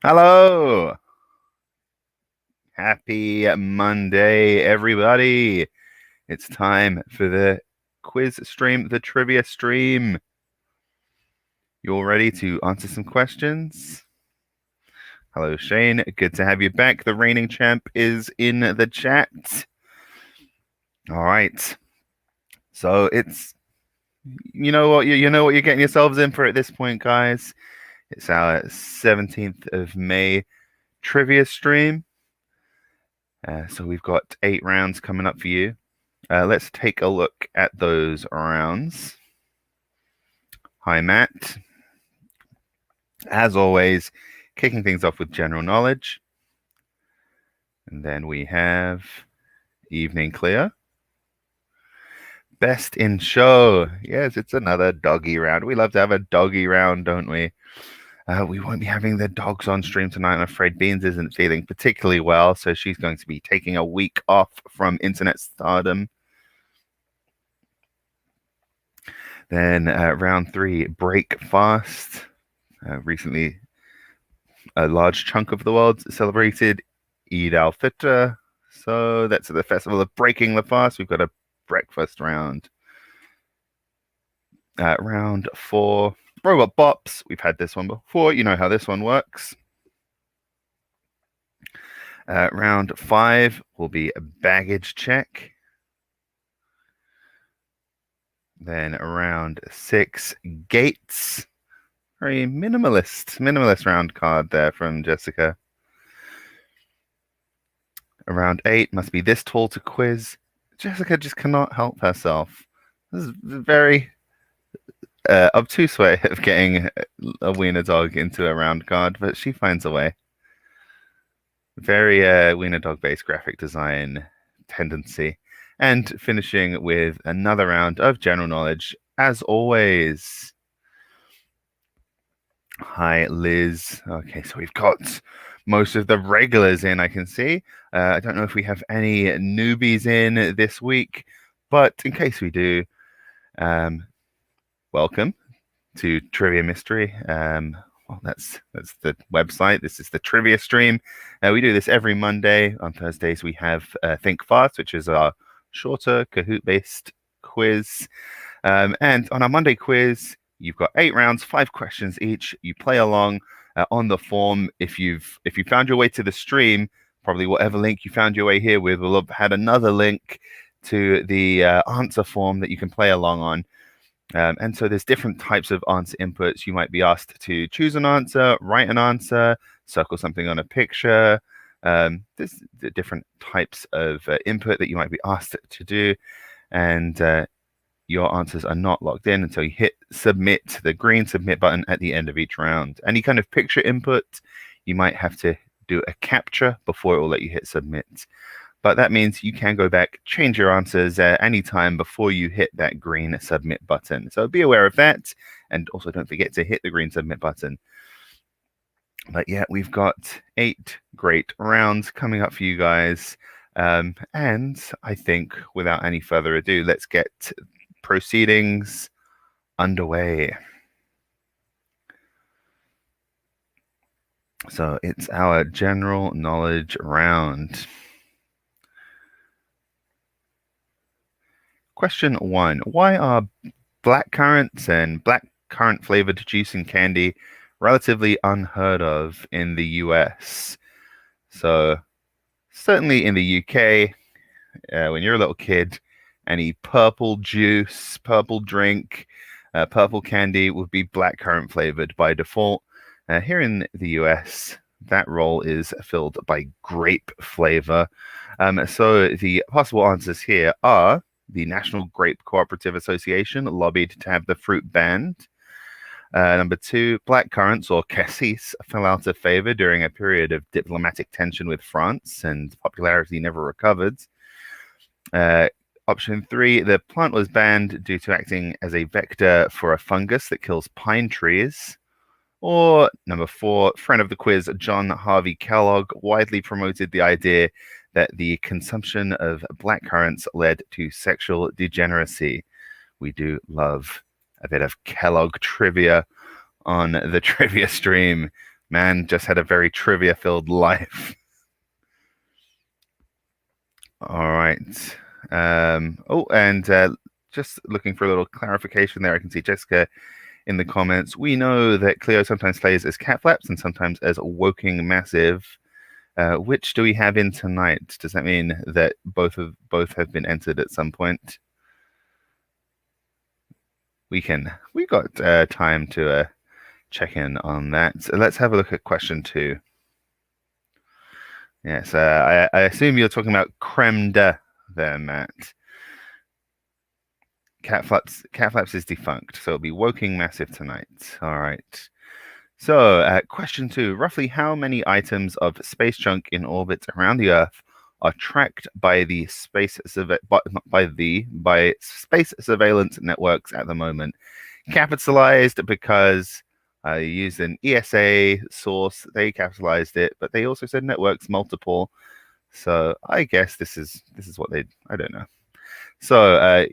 Hello. Happy Monday, everybody. It's time for the quiz stream, the trivia stream. You all ready to answer some questions? Hello, Shane. Good to have you back. The reigning champ is in the chat. All right. So it's, you know what you're getting yourselves in for at this point, guys. It's our 17th of May trivia stream. So we've got 8 rounds coming up for you. Let's take a look at those rounds. Hi, Matt. As always, kicking things off with general knowledge. And then we have Evening Clear. Best in show. Yes, it's another doggy round. We love to have a doggy round, don't we? We won't be having the dogs on stream tonight. I'm afraid Beans isn't feeling particularly well, so she's going to be taking a week off from internet stardom. Then round 3, break fast. Recently, a large chunk of the world celebrated Eid al-Fitr. So that's the festival of breaking the fast. We've got a breakfast round. Round 4, robot bops. We've had this one before. You know how this one works. Round 5 will be a baggage check. Then round 6, gates. Very minimalist round card there from Jessica. Round 8 must be this tall to quiz. Jessica just cannot help herself. This is a very obtuse way of getting a wiener dog into a round card, but she finds a way. Very wiener dog based graphic design tendency. And finishing with another round of general knowledge, as always. Hi, Liz. Okay, so we've got most of the regulars in, I can see. I don't know if we have any newbies in this week, but in case we do, welcome to Trivia Mystery. Well, that's the website. This is the trivia stream. We do this every Monday. On Thursdays, we have Think Fast, which is our shorter Kahoot-based quiz. And on our Monday quiz, you've got 8 rounds, 5 questions each. You play along on the form. If you found your way to the stream, probably whatever link you found your way here with will have had another link to the answer form that you can play along on. And so there's different types of answer inputs. You might be asked to choose an answer, write an answer, circle something on a picture. There's the different types of input that you might be asked to do. And your answers are not locked in until you hit submit, the green submit button at the end of each round. Any kind of picture input, you might have to do a capture before it will let you hit submit. But that means you can go back, change your answers at any time before you hit that green submit button. So be aware of that. And also don't forget to hit the green submit button. But yeah, we've got 8 great rounds coming up for you guys. And I think without any further ado, let's get proceedings underway. So it's our general knowledge round. Question 1. Why are black currants and black currant flavored juice and candy relatively unheard of in the US? So certainly in the UK, when you're a little kid, any purple juice, purple drink, purple candy would be blackcurrant flavored by default. Here in the US, that role is filled by grape flavor. So the possible answers here are the National Grape Cooperative Association lobbied to have the fruit banned. Number 2, black currants or cassis fell out of favor during a period of diplomatic tension with France and popularity never recovered. Option 3, the plant was banned due to acting as a vector for a fungus that kills pine trees. Or number 4, friend of the quiz, John Harvey Kellogg, widely promoted the idea that the consumption of black currants led to sexual degeneracy. We do love a bit of Kellogg trivia on the trivia stream. Man just had a very trivia-filled life. All right. Just looking for a little clarification there. I can see Jessica in the comments. We know that Cleo sometimes plays as Cat Flaps and sometimes as Woking Massive. Which do we have in tonight? Does that mean that both have been entered at some point? We got time to check in on that. So let's have a look at question 2. Yes, I assume you're talking about creme de there, Matt. Cat Flaps is defunct, so it'll be Woking Massive tonight. All right. So, question 2. Roughly how many items of space junk in orbit around the Earth are tracked by the space surveillance networks at the moment? Capitalized because Used an ESA source. They capitalized it, but they also said networks multiple. So I guess this is what they. I don't know. So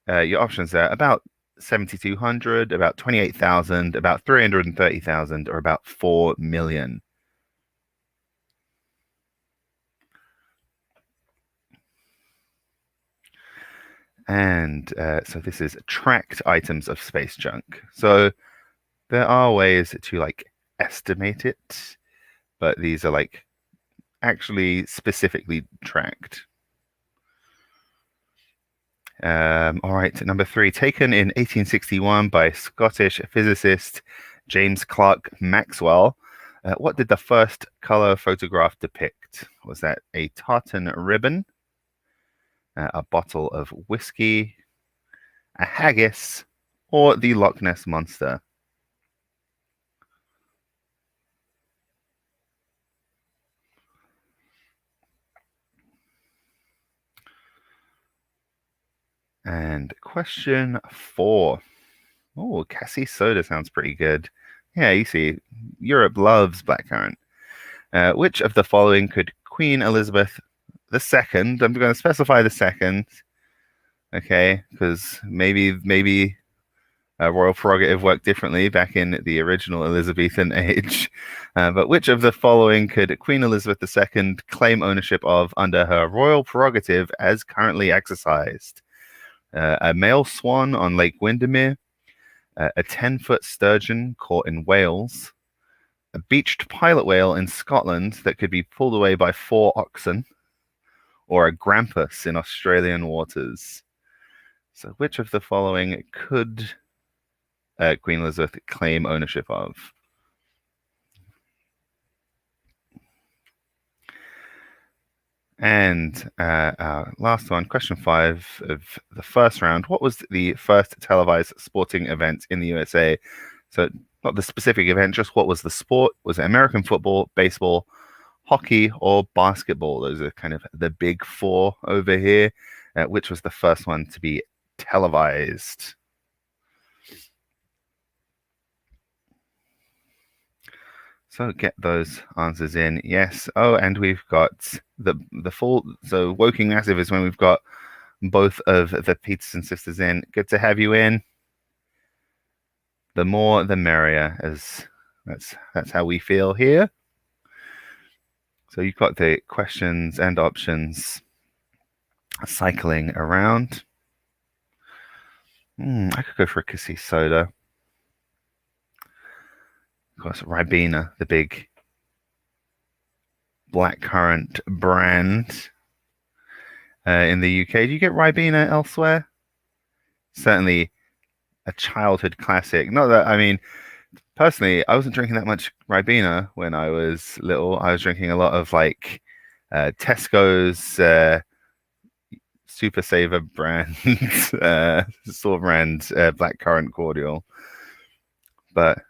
your options are about 7,200, about 28,000, about 330,000, or about 4 million. And so this is tracked items of space junk. So there are ways to like estimate it, but these are like actually specifically tracked. All right, number 3, taken in 1861 by Scottish physicist James Clerk Maxwell. What did the first color photograph depict? Was that a tartan ribbon, a bottle of whiskey, a haggis, or the Loch Ness Monster? And question 4. Oh, Cassie soda sounds pretty good. Yeah, you see, Europe loves blackcurrant. Which of the following could Queen Elizabeth II? I'm going to specify the second, okay, because maybe royal prerogative worked differently back in the original Elizabethan age. But which of the following could Queen Elizabeth II claim ownership of under her royal prerogative as currently exercised? A male swan on Lake Windermere, a 10-foot sturgeon caught in Wales, a beached pilot whale in Scotland that could be pulled away by 4 oxen, or a grampus in Australian waters. So which of the following could Queen Elizabeth claim ownership of? And our last one, question 5 of the first round. What was the first televised sporting event in the USA? So not the specific event, just what was the sport? Was it American football, baseball, hockey, or basketball? Those are kind of the big 4 over here. Which was the first one to be televised? So get those answers in. Yes. Oh, and we've got the full. So Woking Massive is when we've got both of the Peterson sisters in. Good to have you in. The more, the merrier, as that's how we feel here. So you've got the questions and options cycling around. I could go for a Cassis soda. Of course, Ribena, the big blackcurrant brand in the UK. Do you get Ribena elsewhere? Certainly a childhood classic. Not that, I mean, personally, I wasn't drinking that much Ribena when I was little. I was drinking a lot of like Tesco's Super Saver brand, store brand blackcurrant cordial. But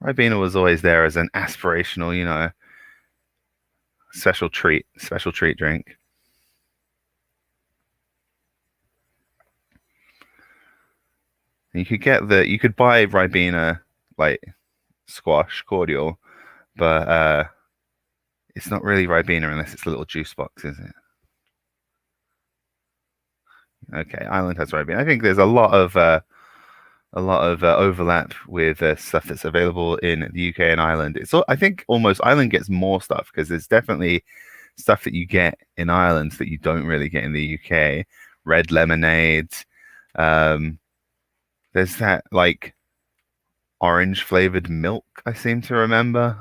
Ribena was always there as an aspirational, special treat drink. And you could buy Ribena like squash cordial, but it's not really Ribena unless it's a little juice box, is it? Okay, Ireland has Ribena. I think there's a lot of overlap with stuff that's available in the UK and Ireland. I think almost Ireland gets more stuff because there's definitely stuff that you get in Ireland that you don't really get in the UK. Red lemonade. There's that like orange flavored milk, I seem to remember.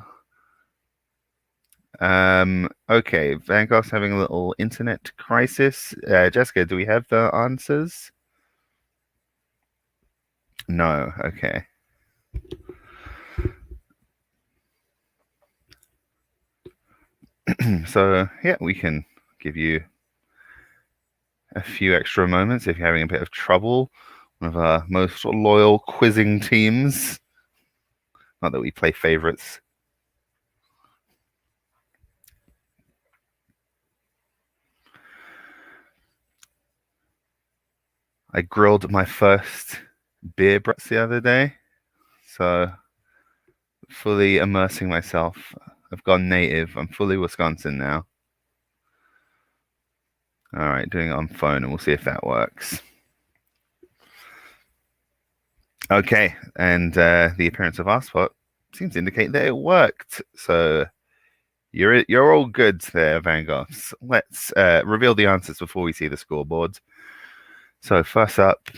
Okay, Van Gogh's having a little internet crisis. Jessica, do we have the answers? No, okay. So, yeah, we can give you a few extra moments if you're having a bit of trouble. One of our most loyal quizzing teams. Not that we play favorites. I grilled my first beer brats the other day. So fully immersing myself. I've gone native. I'm fully Wisconsin now. All right, doing it on phone, and we'll see if that works. Okay, and the appearance of our spot seems to indicate that it worked. So you're all good there, Van Goghs. Let's reveal the answers before we see the scoreboard. So first up,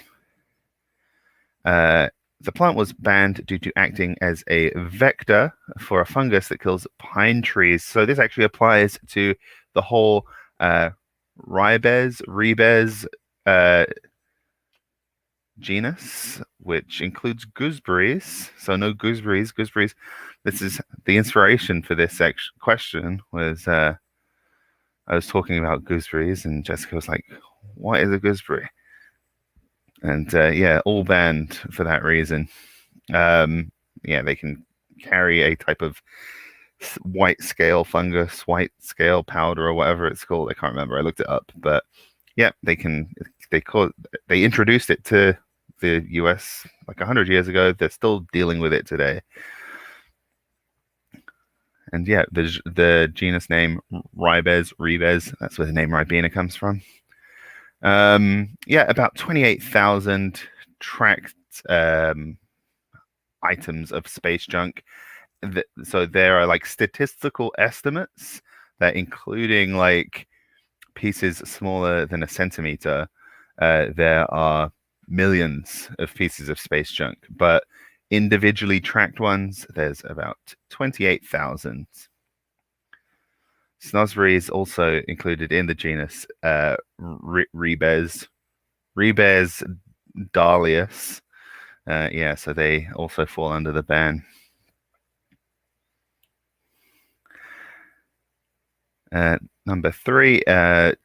the plant was banned due to acting as a vector for a fungus that kills pine trees. So this actually applies to the whole ribes genus, which includes gooseberries. So no gooseberries. Gooseberries. This is the inspiration for this question. Was I was talking about gooseberries, and Jessica was like, "What is a gooseberry?" And yeah, all banned for that reason. Yeah, they can carry a type of white scale fungus, white scale powder, or whatever it's called. I can't remember. I looked it up, but yeah, they can. They introduced it to the US like 100 years ago. They're still dealing with it today. And yeah, the genus name Ribes, that's where the name Ribena comes from. Yeah, about 28,000 tracked items of space junk. So there are like statistical estimates that, including like pieces smaller than a centimeter, there are millions of pieces of space junk, but individually tracked ones, there's about 28,000. Snosbury is also included in the genus Ribes dahlius. Yeah, so they also fall under the ban. Number 3, a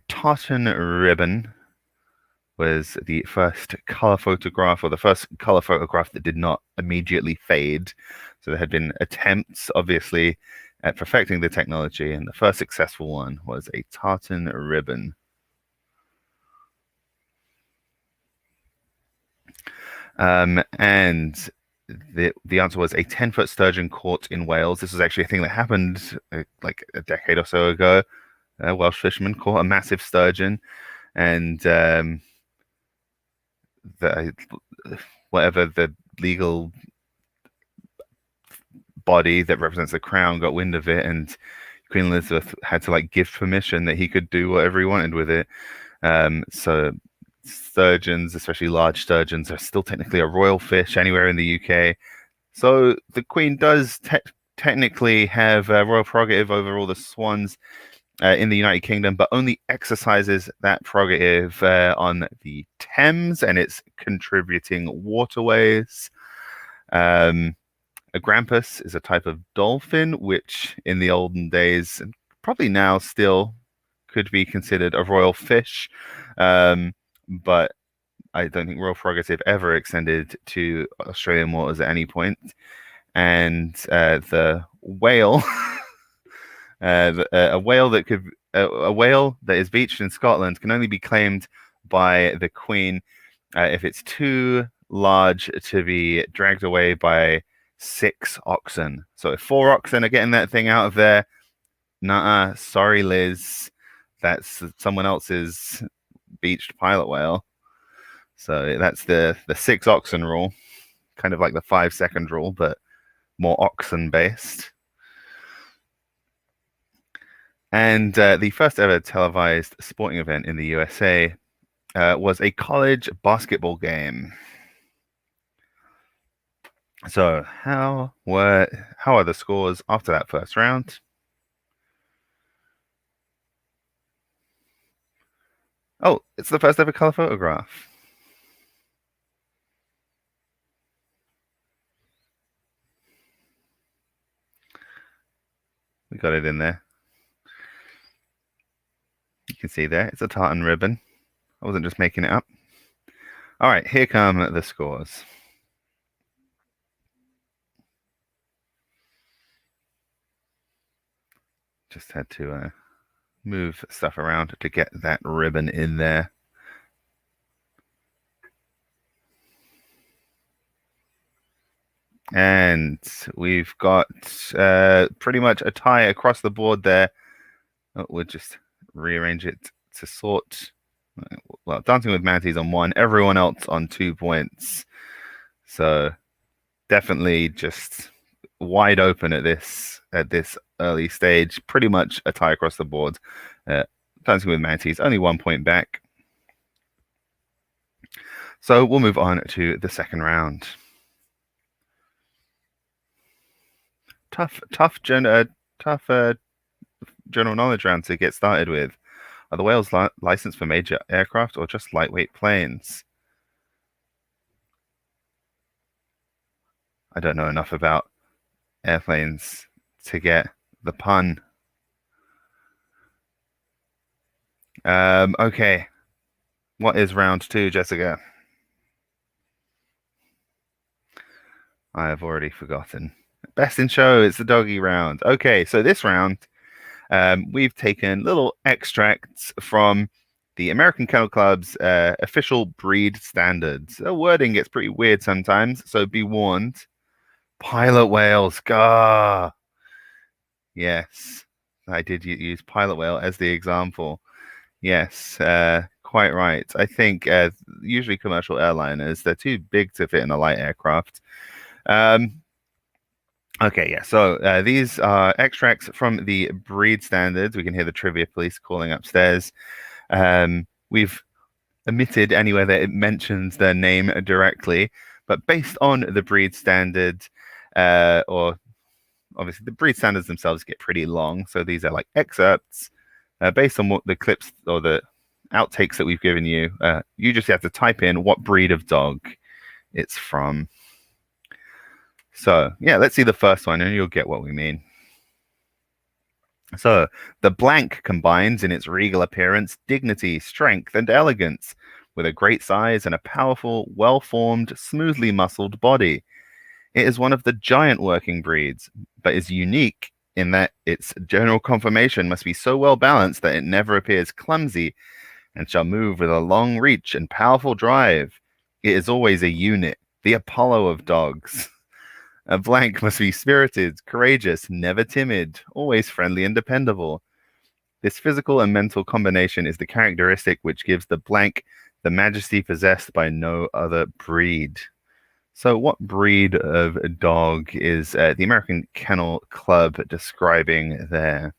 tartan ribbon was the first color photograph, or the first color photograph that did not immediately fade. So there had been attempts, obviously, at perfecting the technology, and the first successful one was a tartan ribbon. And the answer was a 10-foot sturgeon caught in Wales. This was actually a thing that happened like a decade or so ago. Welsh fishermen caught a massive sturgeon, and whatever the legal body that represents the crown got wind of it, and Queen Elizabeth had to like give permission that he could do whatever he wanted with it. So sturgeons, especially large sturgeons, are still technically a royal fish anywhere in the UK. So the Queen does technically have royal prerogative over all the swans in the United Kingdom, but only exercises that prerogative on the Thames and its contributing waterways. A grampus is a type of dolphin, which in the olden days, and probably now still, could be considered a royal fish. But I don't think royal prerogative ever extended to Australian waters at any point. And the whale, a whale that is beached in Scotland can only be claimed by the Queen if it's too large to be dragged away by 6 oxen. So if 4 oxen are getting that thing out of there, nah, sorry, Liz, that's someone else's beached pilot whale. So that's the 6 oxen rule, kind of like the 5-second rule, but more oxen based. And the first ever televised sporting event in the USA was a college basketball game. So how are the scores after that first round? Oh, it's the first ever color photograph. We got it in there. You can see there, it's a tartan ribbon. I wasn't just making it up. All right, here come the scores. Just had to move stuff around to get that ribbon in there. And we've got pretty much a tie across the board there. Oh, we'll just rearrange it to sort. Well, Dancing with Manatees on 1, everyone else on 2 points. So definitely just wide open at this early stage. Pretty much a tie across the board. Dancing with Manatees only 1 point back. So we'll move on to the second round. Tough general knowledge round to get started with. Are the whales licensed for major aircraft or just lightweight planes? I don't know enough about airplanes to get the pun. Okay. What is round 2, Jessica? I have already forgotten. Best in show, it's the doggy round. Okay, so this round, we've taken little extracts from the American Kennel Club's official breed standards. The wording gets pretty weird sometimes, so be warned. Pilot whales, gah! Yes, I did use pilot whale as the example. Yes, quite right. I think usually commercial airliners, they're too big to fit in a light aircraft. Okay, yeah, so these are extracts from the breed standards. We can hear the trivia police calling upstairs. We've omitted anywhere that it mentions their name directly, but based on the breed standard, or obviously the breed standards themselves get pretty long, so these are like excerpts. Based on what the clips or the outtakes that we've given you, you just have to type in what breed of dog it's from. So, yeah, let's see the first one and you'll get what we mean. So, the blank combines in its regal appearance dignity, strength, and elegance, with a great size and a powerful, well-formed, smoothly muscled body. It is one of the giant working breeds, but is unique in that its general conformation must be so well balanced that it never appears clumsy and shall move with a long reach and powerful drive. It is always a unit, the Apollo of dogs. A blank must be spirited, courageous, never timid, always friendly and dependable. This physical and mental combination is the characteristic which gives the blank the majesty possessed by no other breed. So what breed of dog is the American Kennel Club describing there?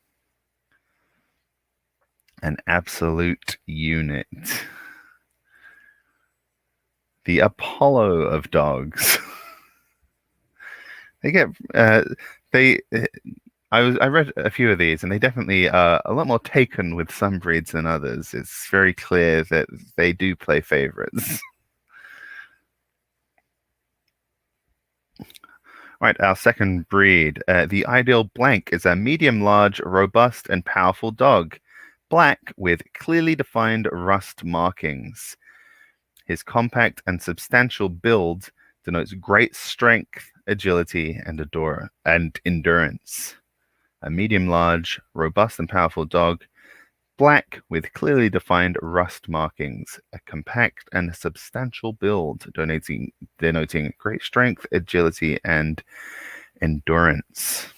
An absolute unit. The Apollo of dogs. I read a few of these, and they definitely are a lot more taken with some breeds than others. It's very clear that they do play favorites. Right, our second breed. The ideal blank is a medium-large, robust, and powerful dog. Black with clearly defined rust markings. His compact and substantial build denotes great strength, agility, and endurance. A medium-large, robust, and powerful dog. Black with clearly defined rust markings. A compact and substantial build denoting great strength, agility, and endurance.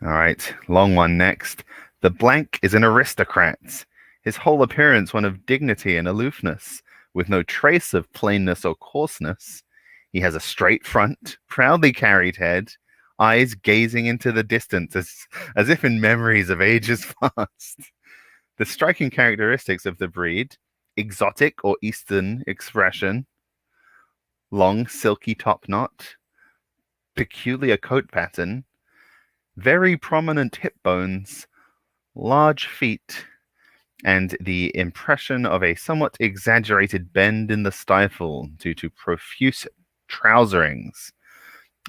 All right, long one next. The blank is an aristocrat. His whole appearance one of dignity and aloofness, with no trace of plainness or coarseness. He has a straight front, proudly carried head, eyes gazing into the distance as if in memories of ages past. The striking characteristics of the breed: exotic or Eastern expression, long silky top knot, peculiar coat pattern, very prominent hip bones, large feet, and the impression of a somewhat exaggerated bend in the stifle due to profuse trouserings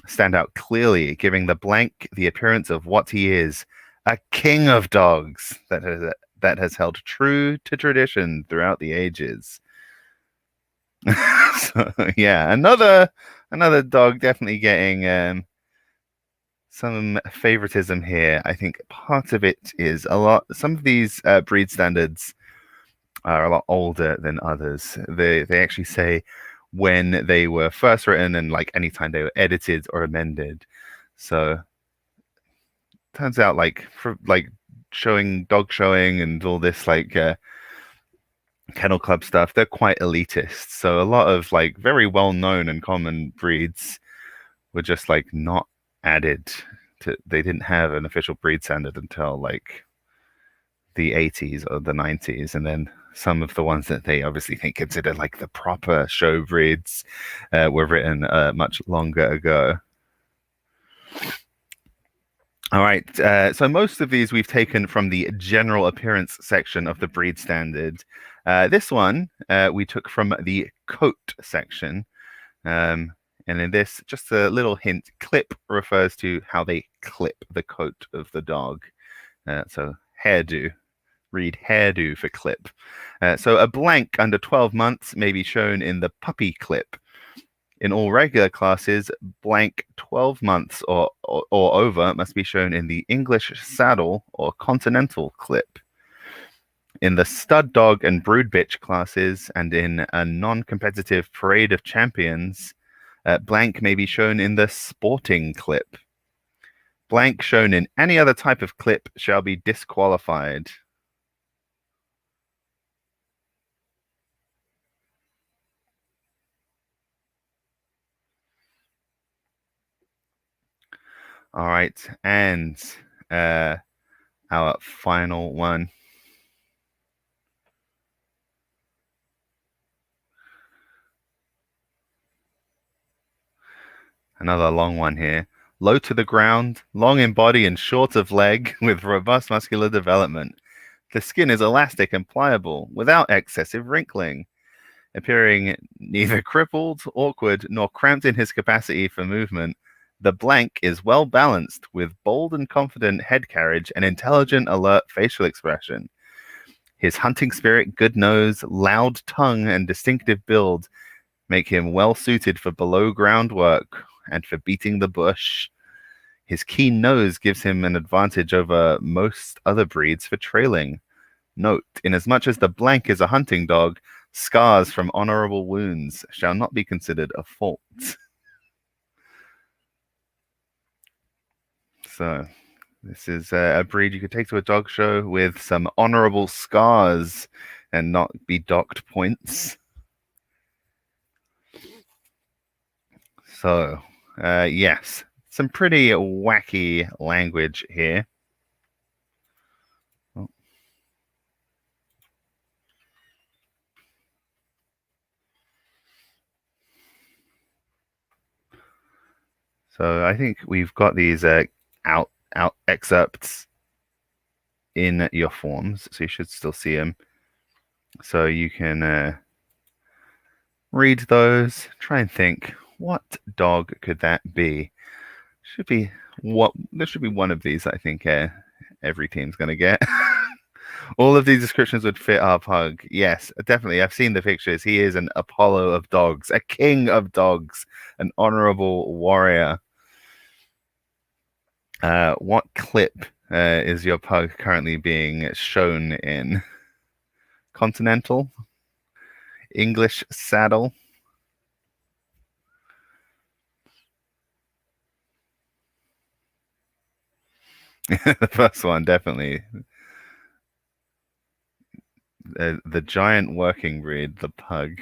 stand out clearly, giving the blank the appearance of what he is, a king of dogs that has held true to tradition throughout the ages. So, yeah, another dog definitely getting some favoritism here. I think part of it is some of these breed standards are a lot older than others. They actually say when they were first written and like anytime they were edited or amended. So turns out like for like dog showing and all this like kennel club stuff, they're quite elitist. So a lot of like very well known and common breeds were just like not added to, they didn't have an official breed standard until like the 80s or the 90s, and then some of the ones that they obviously think consider like the proper show breeds were written much longer ago. All right, so most of these we've taken from the general appearance section of the breed standard. This one we took from the coat section. And in this, just a little hint, clip refers to how they clip the coat of the dog. So hairdo, read hairdo for clip. So a blank under 12 months may be shown in the puppy clip. In all regular classes, blank 12 months or over must be shown in the English saddle or continental clip. In the stud dog and brood bitch classes and in a non-competitive parade of champions, blank may be shown in the sporting clip. Blank shown in any other type of clip shall be disqualified. All right, and our final one. Another long one here. Low to the ground, long in body and short of leg, with robust muscular development. The skin is elastic and pliable, without excessive wrinkling. Appearing neither crippled, awkward, nor cramped in his capacity for movement, the blank is well balanced, with bold and confident head carriage and intelligent, alert facial expression. His hunting spirit, good nose, loud tongue, and distinctive build make him well suited for below ground work and for beating the bush. His keen nose gives him an advantage over most other breeds for trailing. Note, inasmuch as the blank is a hunting dog, scars from honorable wounds shall not be considered a fault. So, this is a breed you could take to a dog show with some honorable scars and not be docked points. So, yes, some pretty wacky language here. Oh. So I think we've got these out excerpts in your forms, so you should still see them. So you can read those, try and think, what dog could that be? Should be what there should be one of these. I think every team's going to get. All of these descriptions would fit our pug. Yes, definitely. I've seen the pictures. He is an Apollo of dogs, a king of dogs, an honorable warrior. What clip is your pug currently being shown in? Continental? English saddle? The first one, definitely. The giant working breed, the pug.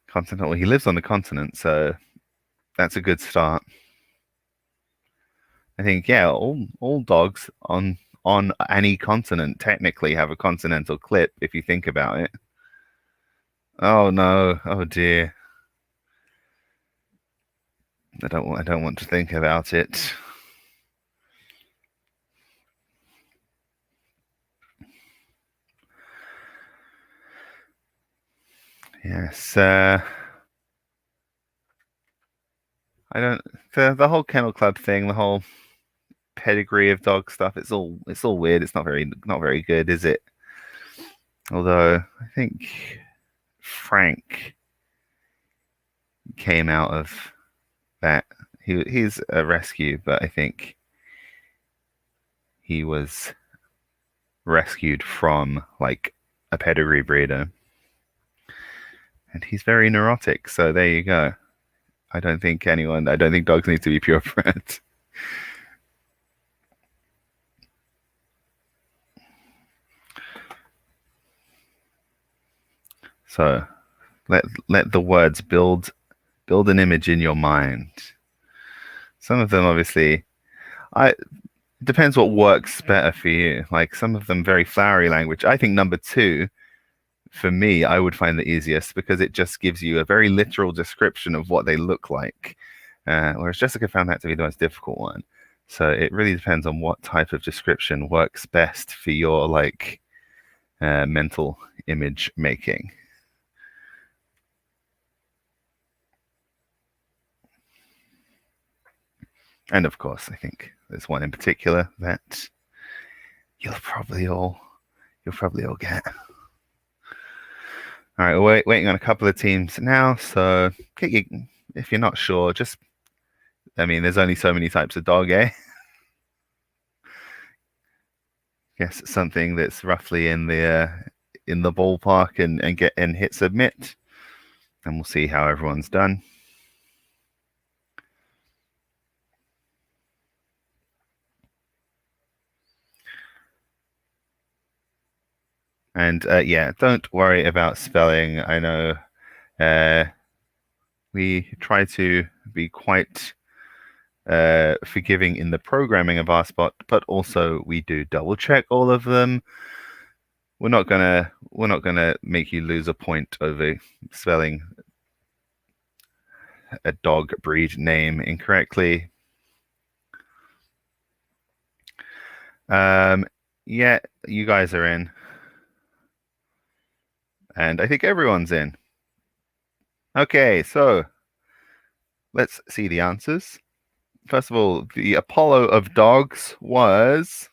Continental. He lives on the continent, so that's a good start. I think, yeah, all dogs on any continent technically have a continental clip if you think about it. Oh no, oh dear. I don't want to think about it. Yes, I don't the whole kennel club thing, the whole pedigree of dog stuff, it's all weird. It's not very good, is it? Although I think Frank came out of that he's a rescue, but I think he was rescued from like a pedigree breeder. And he's very neurotic, so there you go. I don't think dogs need to be purebred. So let the words build an image in your mind. Some of them obviously it depends what works better for you. Like some of them very flowery language. I think number 2 for me, I would find the easiest because it just gives you a very literal description of what they look like. Whereas Jessica found that to be the most difficult one. So it really depends on what type of description works best for your like mental image making. And of course, I think there's one in particular that you'll probably all get. All right, we're waiting on a couple of teams now. So if you're not sure, there's only so many types of dog, eh? Guess something that's roughly in the ballpark and hit submit, and we'll see how everyone's done. And yeah, don't worry about spelling. I know we try to be quite forgiving in the programming of RSpot, but also we do double check all of them. We're not gonna make you lose a point over spelling a dog breed name incorrectly. Yeah, you guys are in. And I think everyone's in. Okay, so let's see the answers. First of all, the Apollo of dogs was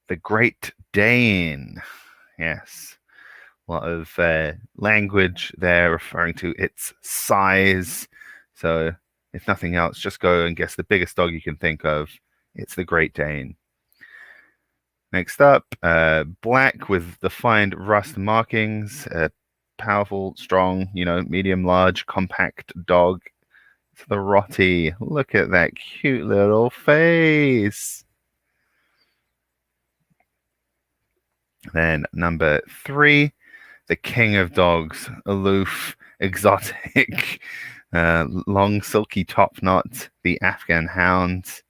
the Great Dane. Yes. A lot of language there referring to its size. So if nothing else, just go and guess the biggest dog you can think of. It's the Great Dane. Next up, black with defined rust markings, powerful, strong, medium, large, compact dog. It's the Rottie. Look at that cute little face. Then number 3, the king of dogs, aloof, exotic, long, silky top knot, the Afghan hound.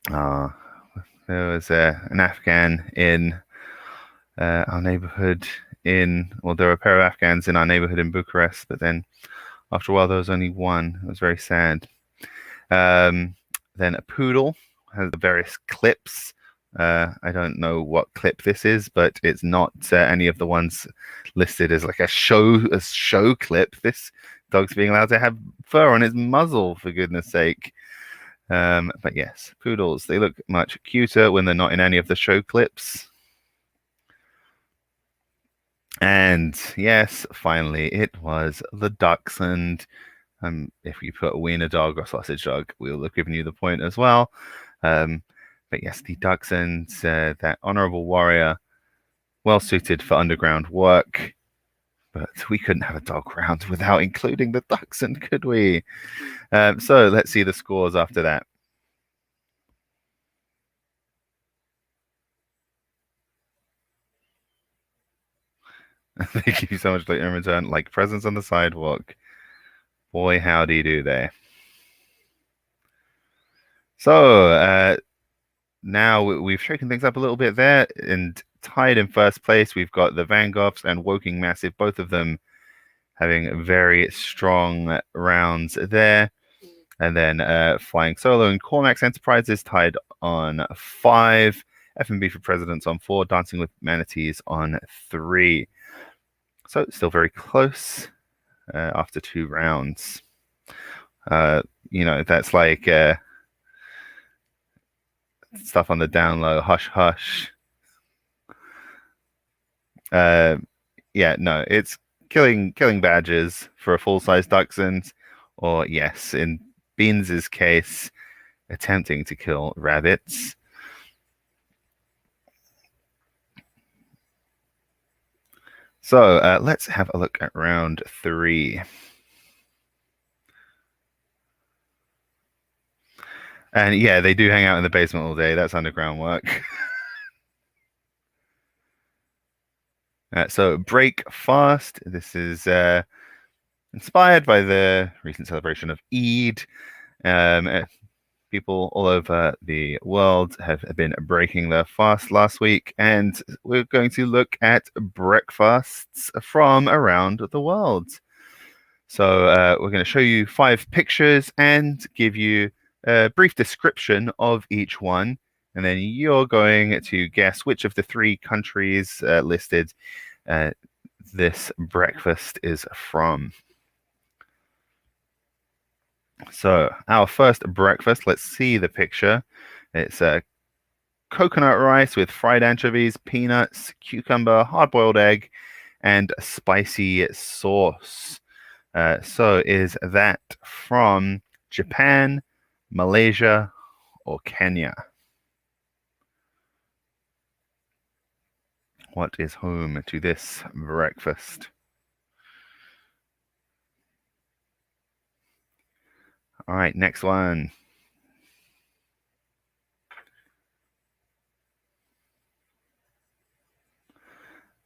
There was an Afghan in our neighborhood there were a pair of Afghans in our neighborhood in Bucharest, but then after a while there was only one. It was very sad. Then a poodle has the various clips. I don't know what clip this is, but it's not any of the ones listed as like a show clip. This dog's being allowed to have fur on his muzzle, for goodness sake. But yes, poodles, they look much cuter when they're not in any of the show clips. And yes, finally, it was the Dachshund. If you put a wiener dog or sausage dog, we'll have given you the point as well. But yes, the Dachshund, that honorable warrior, well suited for underground work. But we couldn't have a dog round without including the Dachshund, could we? So let's see the scores after that. Thank you so much, in return. Like presents on the sidewalk. Boy, howdy do they. So now we've shaken things up a little bit there, and tied in first place, we've got the Van Goghs and Woking Massive, both of them having very strong rounds there. And then Flying Solo and Cormax Enterprises tied on 5. F&B for Presidents on 4. Dancing with Manatees on 3. So still very close after 2 rounds. That's like stuff on the down low, hush hush. Yeah, no, it's killing badgers for a full-size dachshund, or yes, in Beans's case, attempting to kill rabbits. So let's have a look at round 3. And yeah, they do hang out in the basement all day. That's underground work. So break fast. This is inspired by the recent celebration of Eid. People all over the world have been breaking their fast last week, and we're going to look at breakfasts from around the world. So we're going to show you 5 pictures and give you a brief description of each one, and then you're going to guess which of the 3 countries listed this breakfast is from. So our first breakfast, let's see the picture. It's a coconut rice with fried anchovies, peanuts, cucumber, hard-boiled egg, and a spicy sauce. So is that from Japan, Malaysia, or Kenya? What is home to this breakfast? All right, next one.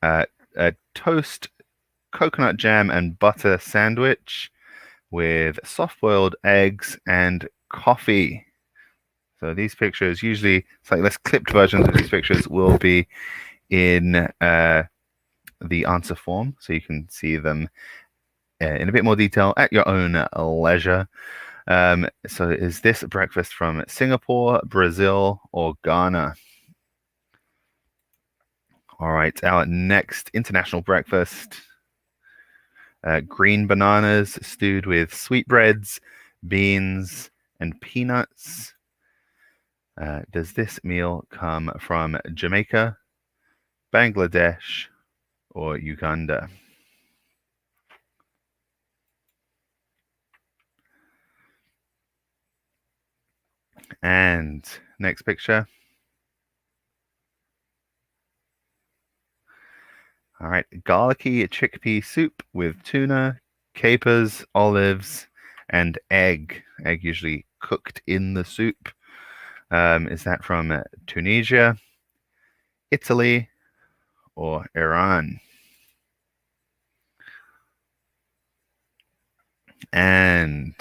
A toast, coconut jam, and butter sandwich with soft-boiled eggs and coffee. So these pictures, usually slightly less clipped versions of these pictures, will be in the answer form, so you can see them in a bit more detail at your own leisure. So is this breakfast from Singapore, Brazil, or Ghana? All right, our next international breakfast. Green bananas stewed with sweetbreads, beans, and peanuts. Does this meal come from Jamaica, Bangladesh, or Uganda? And next picture. All right, garlicky chickpea soup with tuna, capers, olives, and egg. Egg usually cooked in the soup. Is that from Tunisia, Italy, or Iran? And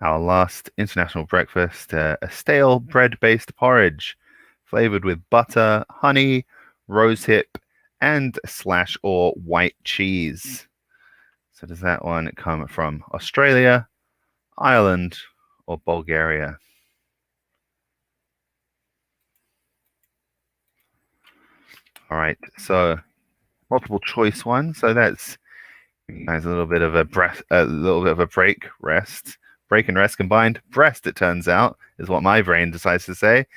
our last international breakfast, a stale bread-based porridge flavored with butter, honey, rosehip, and slash or white cheese. So does that one come from Australia, Ireland, or Bulgaria? All right, so multiple choice one. So that's guys a little bit of a break and rest combined. Breast, it turns out, is what my brain decides to say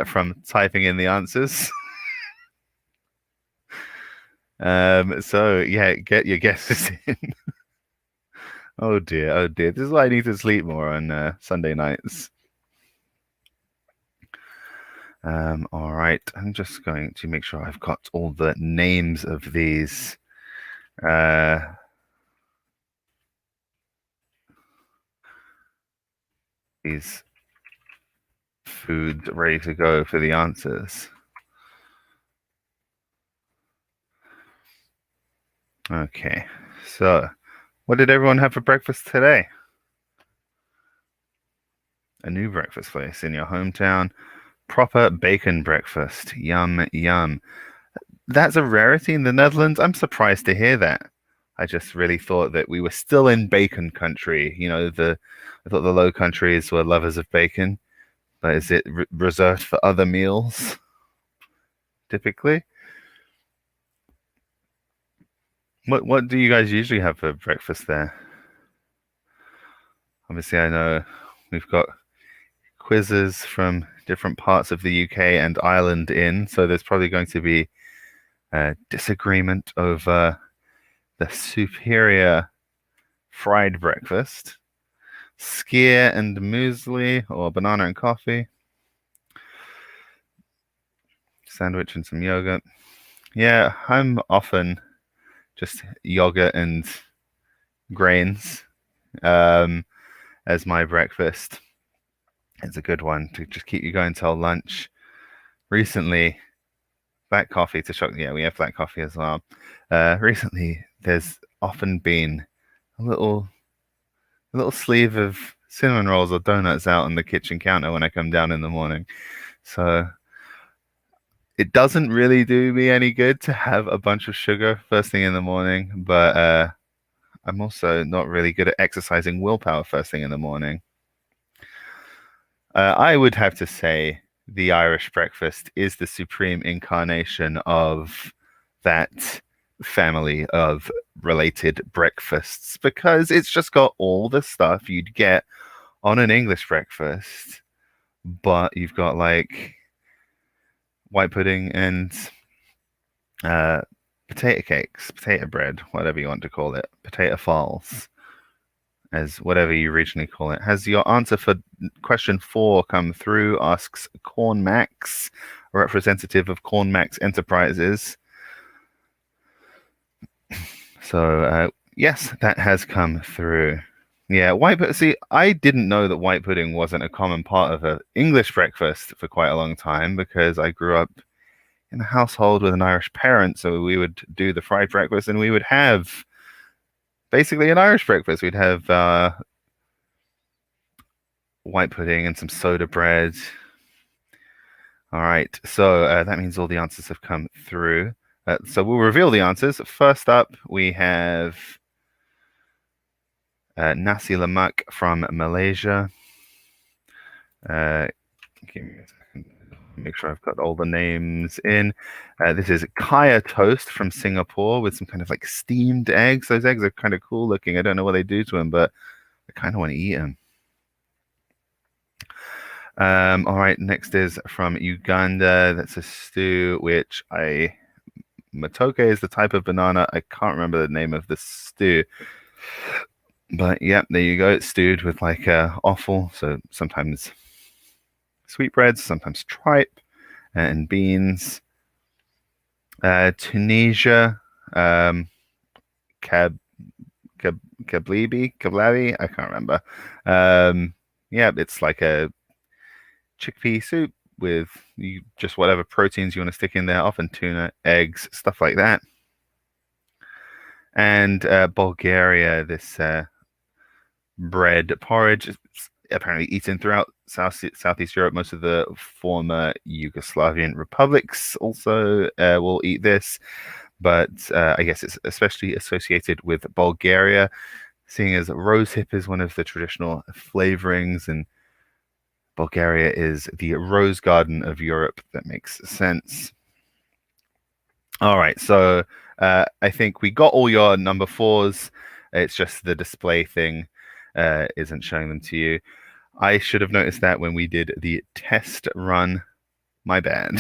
from typing in the answers. So yeah, get your guesses in. Oh dear, oh dear. This is why I need to sleep more on Sunday nights. All right, I'm just going to make sure I've got all the names of these. These foods ready to go for the answers. Okay, so what did everyone have for breakfast today? A new breakfast place in your hometown. Proper bacon breakfast. Yum, yum. That's a rarity in the Netherlands. I'm surprised to hear that. I just really thought that we were still in bacon country. You know, I thought the Low Countries were lovers of bacon, but is it reserved for other meals typically? What do you guys usually have for breakfast there? Obviously, I know we've got quizzes from different parts of the UK and Ireland in, so there's probably going to be a disagreement over the superior fried breakfast, skyr and muesli, or banana and coffee, sandwich and some yogurt. Yeah, I'm often just yogurt and grains as my breakfast. It's a good one to just keep you going till lunch. Recently, black coffee to shock. Yeah, we have black coffee as well. Recently, there's often been a little sleeve of cinnamon rolls or donuts out on the kitchen counter when I come down in the morning. So it doesn't really do me any good to have a bunch of sugar first thing in the morning, but I'm also not really good at exercising willpower first thing in the morning. I would have to say the Irish breakfast is the supreme incarnation of that family of related breakfasts because it's just got all the stuff you'd get on an English breakfast, but you've got like white pudding and potato cakes, potato bread, whatever you want to call it, potato falls, as whatever you originally call it. Has your answer for question 4 come through? Asks Corn Max, a representative of Corn Max Enterprises. So yes, that has come through. Yeah, see, I didn't know that white pudding wasn't a common part of an English breakfast for quite a long time because I grew up in a household with an Irish parent, so we would do the fried breakfast and we would have basically an Irish breakfast. We'd have white pudding and some soda bread. All right, so that means all the answers have come through. So we'll reveal the answers. First up, we have nasi lemak from Malaysia. Give me a second. Make sure I've got all the names in. This is kaya toast from Singapore with some kind of like steamed eggs. Those eggs are kind of cool looking. I don't know what they do to them, but I kind of want to eat them. All right, next is from Uganda. That's a stew, which matoke is the type of banana. I can't remember the name of the stew. But yeah, there you go. It's stewed with like offal, so sometimes sweetbreads, sometimes tripe, and beans. Tunisia, kablabi, I can't remember. Yeah, it's like a chickpea soup with just whatever proteins you want to stick in there, often tuna, eggs, stuff like that. And Bulgaria, this bread porridge is apparently eaten throughout Southeast Europe. Most of the former Yugoslavian republics also will eat this, but I guess it's especially associated with Bulgaria, seeing as rosehip is one of the traditional flavorings, and Bulgaria is the rose garden of Europe. That makes sense. All right, so I think we got all your number 4s. It's just the display thing isn't showing them to you. I should have noticed that when we did the test run. My bad.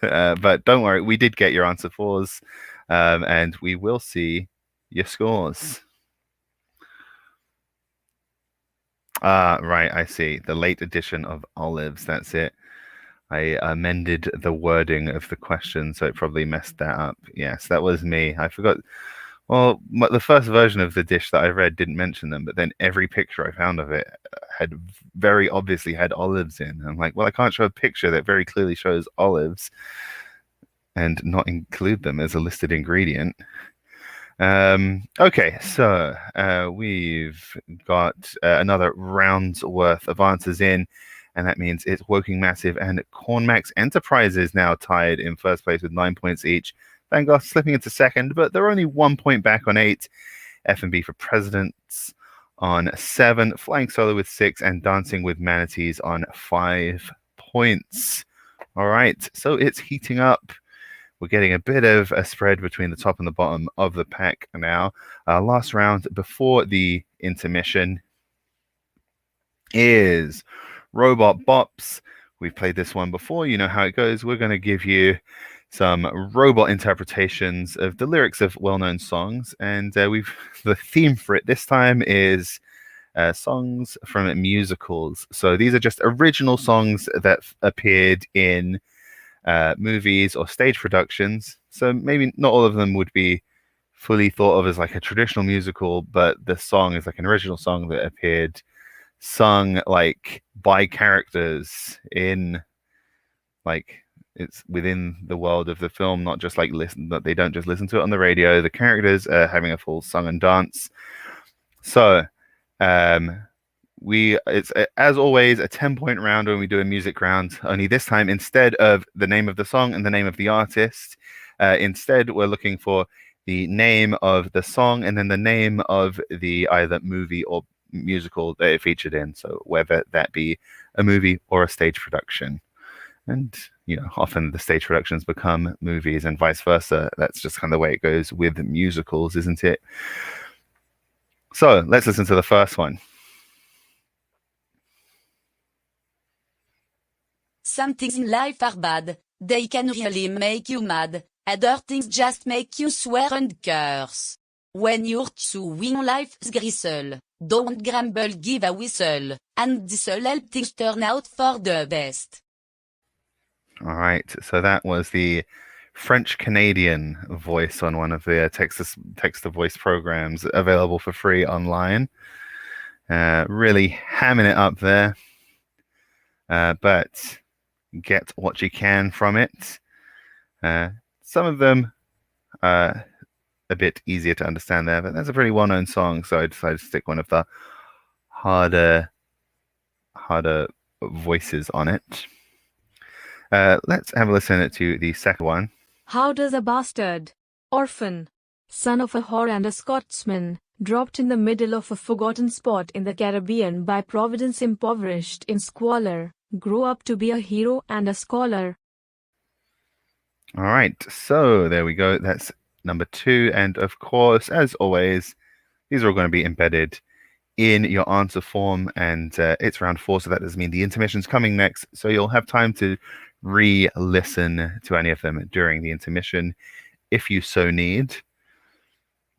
But don't worry, we did get your answer 4s, and we will see your scores. Right, I see. The late addition of olives, that's it. I amended the wording of the question, so it probably messed that up. Yes, that was me. I forgot. Well, the first version of the dish that I read didn't mention them, but then every picture I found of it had very obviously had olives in. I'm like, well, I can't show a picture that very clearly shows olives and not include them as a listed ingredient. Okay, so we've got another round's worth of answers in, and that means it's Woking Massive and Corn Max Enterprises now tied in first place with 9 points each. Bangor slipping into second, but they're only 1 point back on 8. F&B for Presidents on 7, Flying Solo with 6, and Dancing with Manatees on 5 points. All right, so it's heating up. We're getting a bit of a spread between the top and the bottom of the pack now. Last round before the intermission is Robot Bops. We've played this one before. You know how it goes. We're going to give you some robot interpretations of the lyrics of well-known songs, and the theme for it this time is songs from musicals. So these are just original songs that appeared in movies or stage productions. So maybe not all of them would be fully thought of as like a traditional musical, but the song is like an original song that appeared sung like by characters in like it's within the world of the film, not just like listen that they don't just listen to it on the radio. The characters are having a full song and dance. So it's as always a 10-point round when we do a music round, only this time instead of the name of the song and the name of the artist, instead we're looking for the name of the song and then the name of the either movie or musical that it featured in, so whether that be a movie or a stage production. And often the stage productions become movies and vice versa. That's just kind of the way it goes with musicals, isn't it? So let's listen to the first one. Some things in life are bad. They can really make you mad. Other things just make you swear and curse. When you're chewing life's gristle, don't grumble, give a whistle, and this'll help things turn out for the best. All right, so that was the French-Canadian voice on one of the text-to-voice programs available for free online. Really hamming it up there, but get what you can from it. Some of them are a bit easier to understand there, but that's a pretty well-known song, so I decided to stick one of the harder voices on it. Let's have a listen to the second one. How does a bastard, orphan, son of a whore and a Scotsman, dropped in the middle of a forgotten spot in the Caribbean by Providence, impoverished in squalor, grow up to be a hero and a scholar? All right, so there we go. That's number 2. And of course, as always, these are all going to be embedded in your answer form, and it's round 4, so that does mean the intermission's coming next, so you'll have time to re-listen to any of them during the intermission if you so need.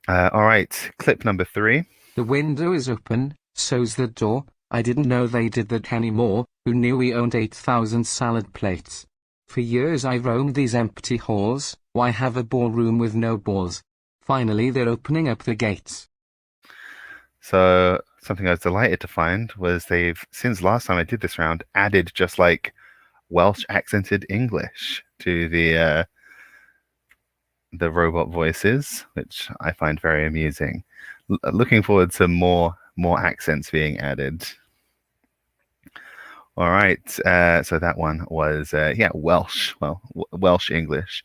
All right, clip number 3. The window is open, so's the door. I didn't know they did that anymore. Who knew we owned 8,000 salad plates? For years I roamed these empty halls. Why have a ballroom with no balls? Finally they're opening up the gates. So something I was delighted to find was they've, since last time I did this round, added just like Welsh accented English to the robot voices, which I find very amusing. Looking forward to more accents being added. All right, so that one was Welsh. Well, Welsh English,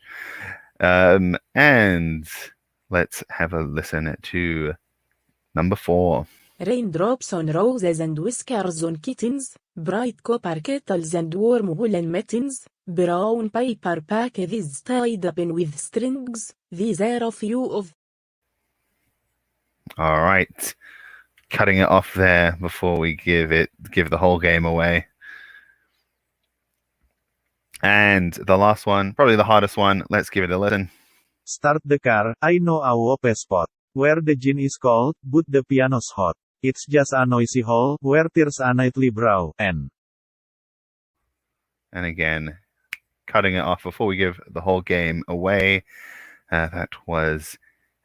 and let's have a listen to number 4. Raindrops on roses and whiskers on kittens, bright copper kettles and warm woolen mittens, brown paper packages tied up in with strings. These are a few of. All right, cutting it off there before we give the whole game away. And the last one, probably the hardest one. Let's give it a listen. Start the car, I know a whopping spot. Where the gin is cold, but the piano's hot. It's just a noisy hall, where tears a nightly brow, and again, cutting it off before we give the whole game away. That was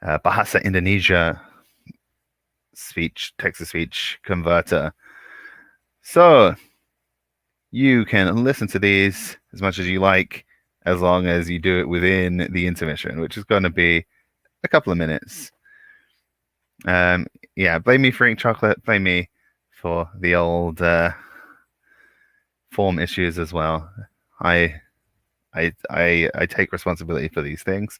Bahasa Indonesia text-to-speech converter. So you can listen to these as much as you like, as long as you do it within the intermission, which is going to be a couple of minutes. Blame me for eating chocolate. Blame me for the old form issues as well. I take responsibility for these things.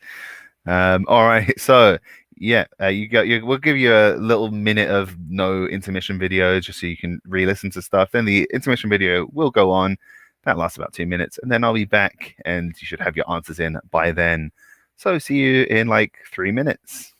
All right, so we'll give you a little minute of no intermission video just so you can re-listen to stuff. Then the intermission video will go on. That lasts about 2 minutes, and then I'll be back, and you should have your answers in by then. So see you in like 3 minutes.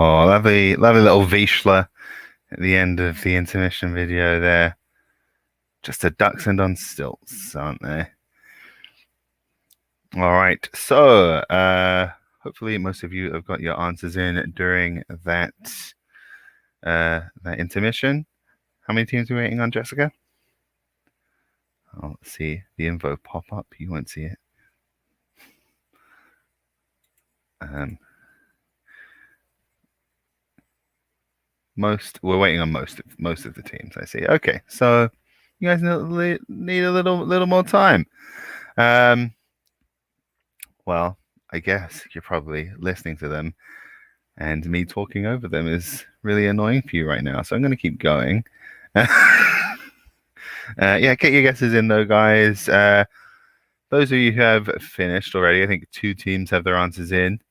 Oh, lovely, lovely little Vizsla at the end of the intermission video there. Just a dachshund on stilts, aren't they? All right. So, hopefully most of you have got your answers in during that intermission. How many teams are we waiting on, Jessica? I'll see the info pop up. You won't see it. We're waiting on most of the teams. I see. Okay, so you guys need a little more time. Well, I guess you're probably listening to them, and me talking over them is really annoying for you right now. So I'm going to keep going. Yeah, get your guesses in though, guys. Those of you who have finished already, I think 2 teams have their answers in.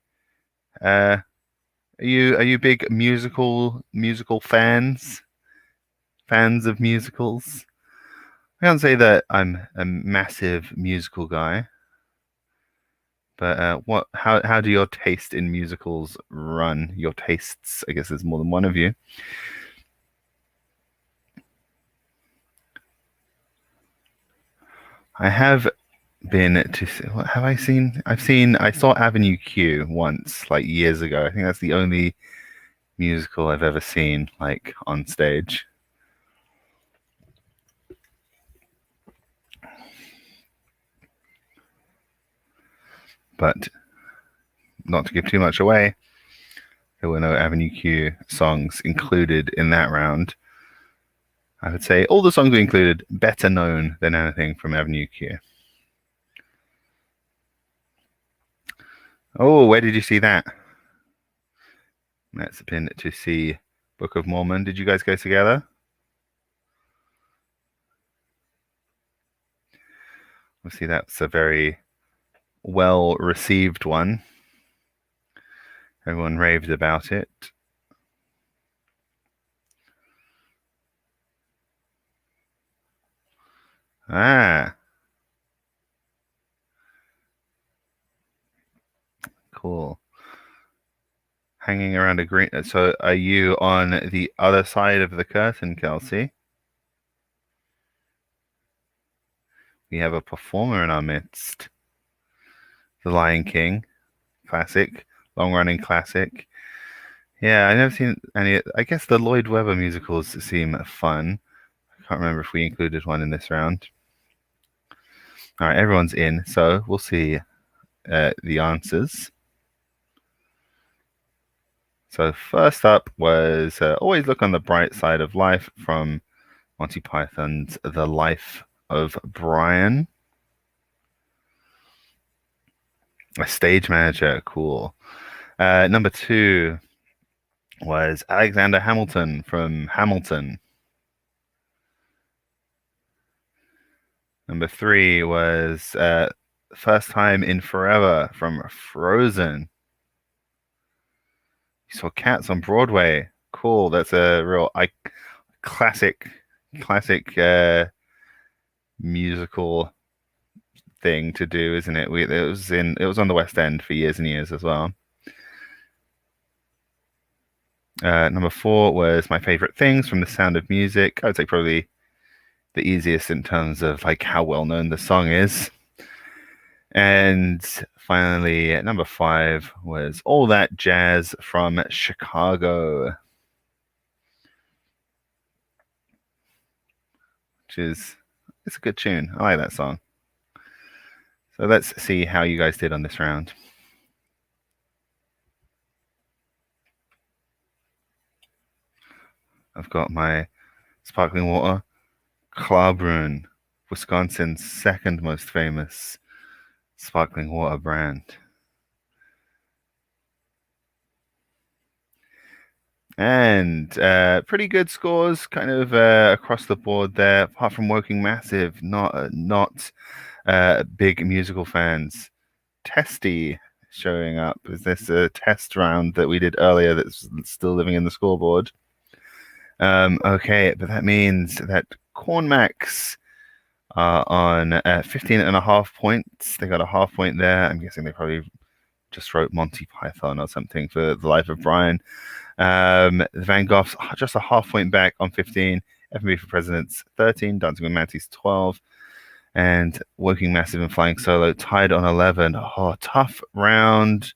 Are you big musical fans? Fans of musicals? I can't say that I'm a massive musical guy, but how do your taste in musicals run? Your tastes, I guess there's more than one of you. I have been to, what have I seen? I saw Avenue Q once, like years ago. I think that's the only musical I've ever seen, like, on stage. But not to give too much away, there were no Avenue Q songs included in that round. I would say all the songs we included better known than anything from Avenue Q. Oh, where did you see that? That's a pin to see Book of Mormon. Did you guys go together? Obviously, that's a very well received one. Everyone raved about it. Ah. Cool. Hanging around a green. So are you on the other side of the curtain, Kelsey? We have a performer in our midst. The Lion King. Classic. Long-running classic. Yeah, I've never seen any. I guess the Lloyd Webber musicals seem fun. I can't remember if we included one in this round. All right, everyone's in, so we'll see the answers. So first up was Always Look on the Bright Side of Life from Monty Python's The Life of Brian. A stage manager, cool. Number 2 was Alexander Hamilton from Hamilton. Number 3 was First Time in Forever from Frozen. You saw Cats on Broadway. Cool. That's a real classic musical thing to do, isn't it? It was on the West End for years and years as well. Number 4 was My Favorite Things from The Sound of Music. I would say probably the easiest in terms of like how well known the song is. And finally, number 5 was All That Jazz from Chicago, it's a good tune. I like that song. So let's see how you guys did on this round. I've got my sparkling water, Klarbrunn, Wisconsin's second most famous sparkling water brand. And pretty good scores kind of across the board there, apart from Woking Massive, not big musical fans. Testy showing up. Is this a test round that we did earlier that's still living in the scoreboard? Okay, but that means that Cornmax are on 15.5 points. They got a half point there. I'm guessing they probably just wrote Monty Python or something for The Life of Brian. The Van Goghs just a half point back on 15. F&B for Presidents 13. Dancing with Mantis 12. And Woking Massive and Flying Solo tied on 11. Oh, tough round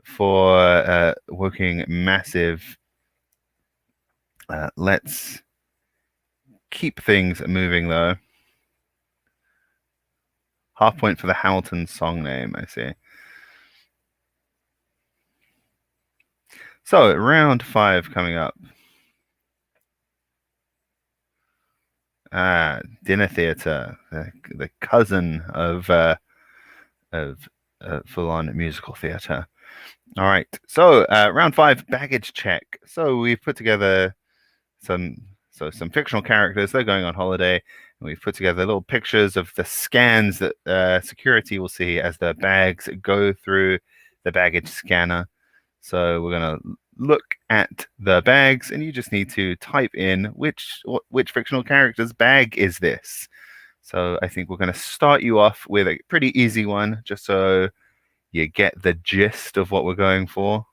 for Woking Massive. Let's keep things moving, though. Half point for the Hamilton song name, I see. So, round 5 coming up. Dinner Theatre, the cousin of full-on musical theatre. All right, so round 5, baggage check. So we've put together some fictional characters. They're going on holiday, and we've put together little pictures of the scans that security will see as their bags go through the baggage scanner. So we're gonna look at the bags, and you just need to type in which fictional character's bag is this. So I think we're going to start you off with a pretty easy one, just so you get the gist of what we're going for.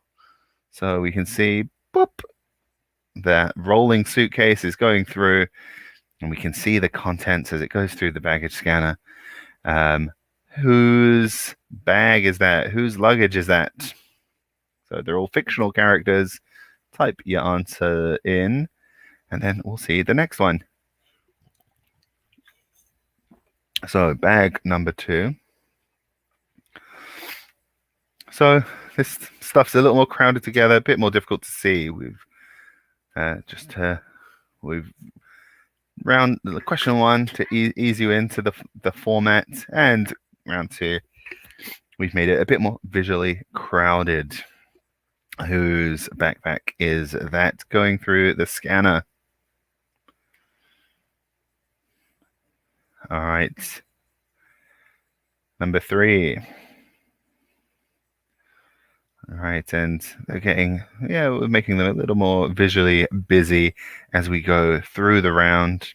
So we can see, boop, that rolling suitcase is going through, and we can see the contents as it goes through the baggage scanner. Whose bag is that? Whose luggage is that? So they're all fictional characters. Type your answer in, and then we'll see the next one. So bag number 2. So this stuff's a little more crowded together, a bit more difficult to see. We've round question 1 to ease you into the format, and round 2 we've made it a bit more visually crowded. Whose backpack is that going through the scanner? All right. Number 3. All right, and they're we're making them a little more visually busy as we go through the round.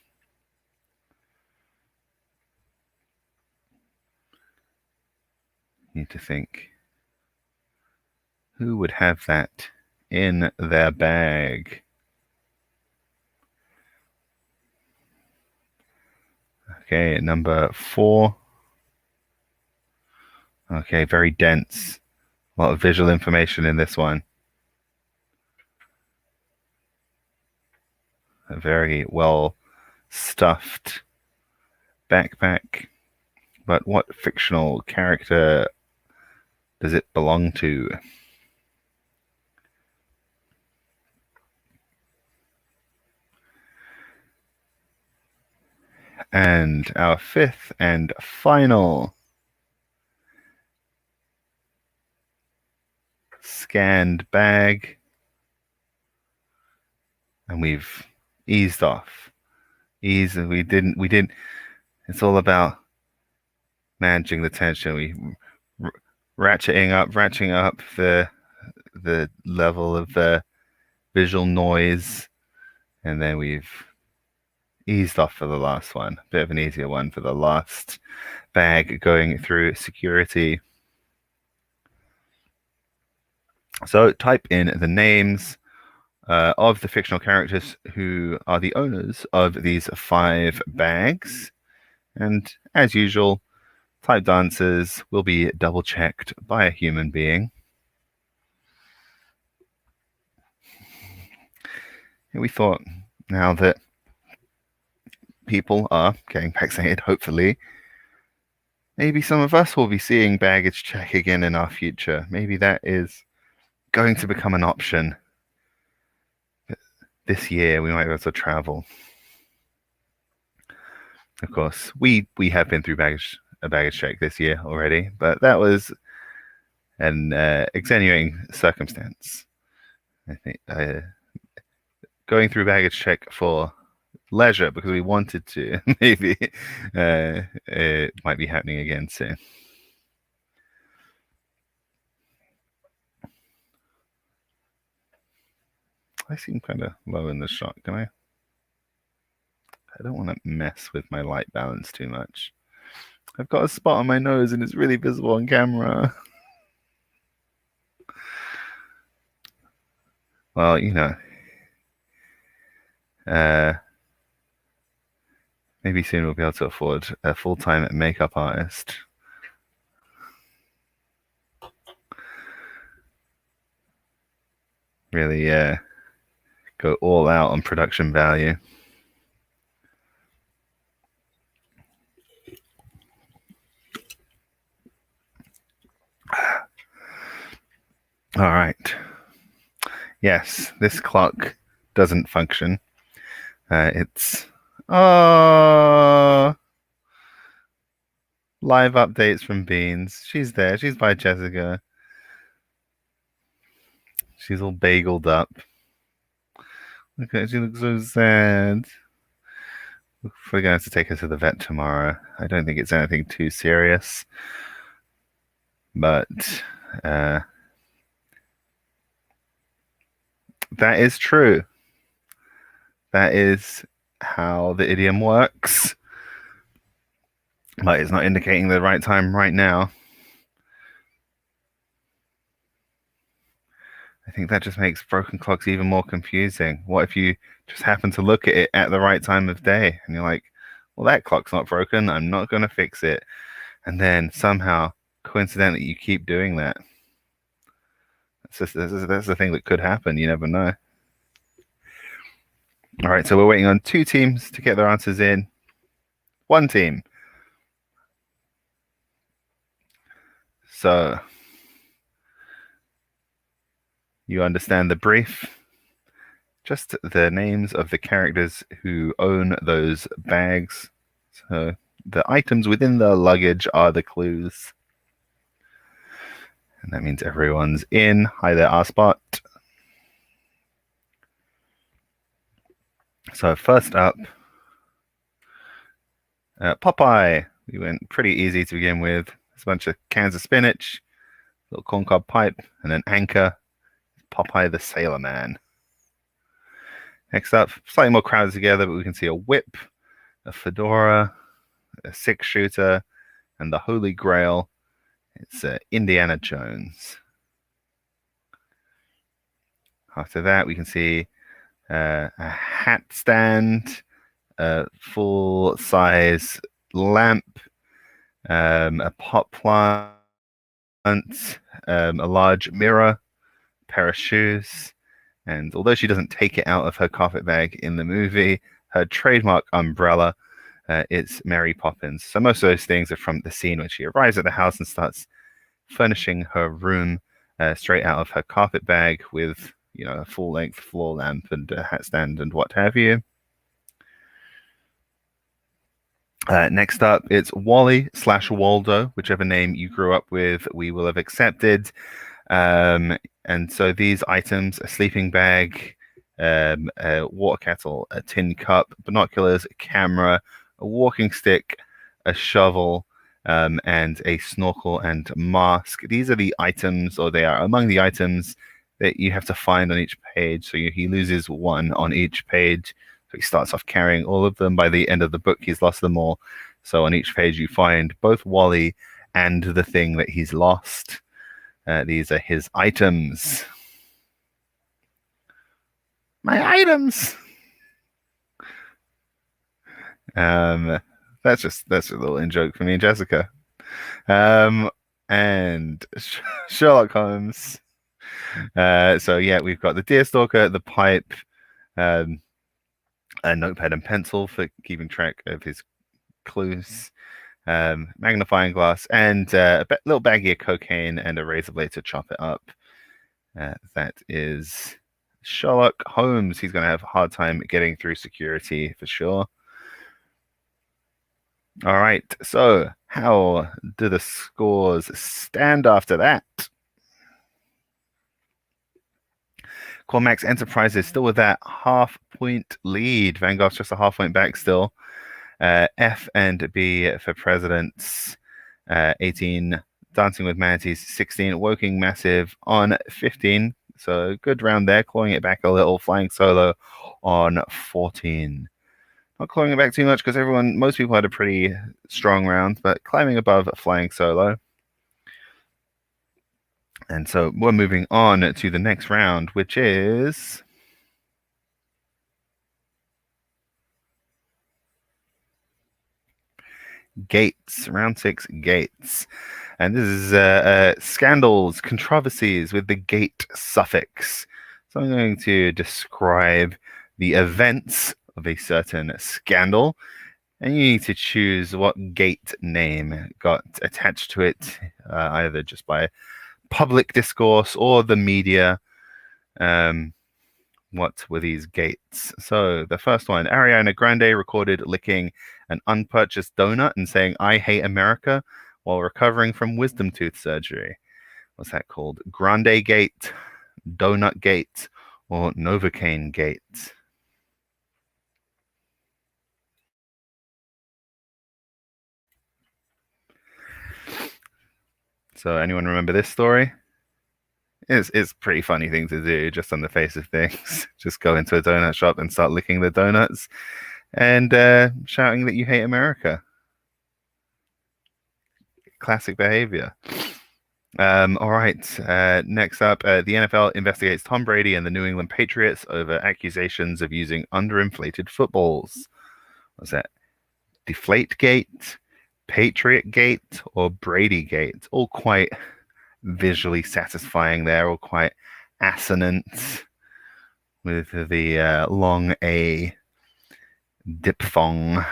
Need to think. Who would have that in their bag? Okay, number 4. Okay, very dense. A lot of visual information in this one. A very well stuffed backpack. But what fictional character does it belong to? And our 5th and final scanned bag, and we've eased off. We didn't. It's all about managing the tension. We ratcheting up the level of the visual noise, and then we've eased off for the last one. A bit of an easier one for the last bag going through security. So type in the names of the fictional characters who are the owners of these 5 bags. And as usual, typed answers will be double checked by a human being. And we thought, now that people are getting vaccinated, hopefully, maybe some of us will be seeing baggage check again in our future. Maybe that is going to become an option. This year, we might be able to travel. Of course, we have been through a baggage check this year already, but that was an extenuating circumstance. I think going through baggage check for leisure because we wanted to, maybe it might be happening again soon. I seem kind of low in the shot. Can I? I don't want to mess with my light balance too much. I've got a spot on my nose and it's really visible on camera. Well, you know, maybe soon we'll be able to afford a full-time makeup artist. Really, go all out on production value. All right. Yes, this clock doesn't function. It's live updates from Beans. She's there. She's by Jessica. She's all bageled up. Look at her. She looks so sad. We're going to have to take her to the vet tomorrow. I don't think it's anything too serious. But that is true. That is how the idiom works. But it's not indicating the right time right now. I think that just makes broken clocks even more confusing. What if you just happen to look at it at the right time of day and you're like, well, that clock's not broken. I'm not going to fix it. And then somehow, coincidentally, you keep doing that. That's the thing that could happen. You never know. All right, so we're waiting on 2 teams to get their answers in. 1 team. So you understand the brief. Just the names of the characters who own those bags. So the items within the luggage are the clues. And that means everyone's in. Hi there, R-Spot. So first up, Popeye. We went pretty easy to begin with. There's a bunch of cans of spinach, little corncob pipe, and an anchor. Popeye the Sailor Man. Next up, slightly more crowded together, but we can see a whip, a fedora, a 6-shooter, and the Holy Grail. It's Indiana Jones. After that, we can see a hat stand, a full-size lamp, a pot plant, a large mirror, a pair of shoes, and although she doesn't take it out of her carpet bag in the movie, her trademark umbrella, it's Mary Poppins. So most of those things are from the scene when she arrives at the house and starts furnishing her room straight out of her carpet bag with, you know, a full-length floor lamp and a hat stand and what have you. Next up, it's Wally/Waldo, whichever name you grew up with, we will have accepted. And so these items, a sleeping bag, a water kettle, a tin cup, binoculars, a camera, a walking stick, a shovel, and a snorkel and mask. These are the items, or they are among the items that you have to find on each page. So he loses 1 on each page. So he starts off carrying all of them. By the end of the book, he's lost them all. So on each page, you find both Wally and the thing that he's lost. These are his items. My items! That's a little in-joke for me and Jessica. And Sherlock Holmes. So yeah, we've got the Deerstalker, the pipe, a notepad and pencil for keeping track of his clues, magnifying glass, and a little baggie of cocaine and a razor blade to chop it up. That is Sherlock Holmes. He's going to have a hard time getting through security for sure. All right, so how do the scores stand after that? Cormax Enterprises still with that half-point lead. Vanguard's just a half-point back still. F and B for Presidents, 18. Dancing with Manatees, 16. Woking Massive on 15. So good round there, clawing it back a little. Flying Solo on 14. Not clawing it back too much because most people had a pretty strong round, but climbing above Flying Solo. And so we're moving on to the next round, which is Gates. Round 6, Gates. And this is scandals, controversies with the gate suffix. So I'm going to describe the events of a certain scandal, and you need to choose what gate name got attached to it, either just by public discourse or the media. What were these gates? So the first one, Ariana Grande recorded licking an unpurchased donut and saying, "I hate America," while recovering from wisdom tooth surgery. What's that called? Grande Gate, Donut Gate, or Novocaine Gate? So anyone remember this story? It's a pretty funny thing to do, just on the face of things. Just go into a donut shop and start licking the donuts and shouting that you hate America. Classic behavior. All right. Next up, the NFL investigates Tom Brady and the New England Patriots over accusations of using underinflated footballs. What's that? Deflategate, Patriotgate, or Bradygate? All quite visually satisfying there, or quite assonant with the long A diphthong.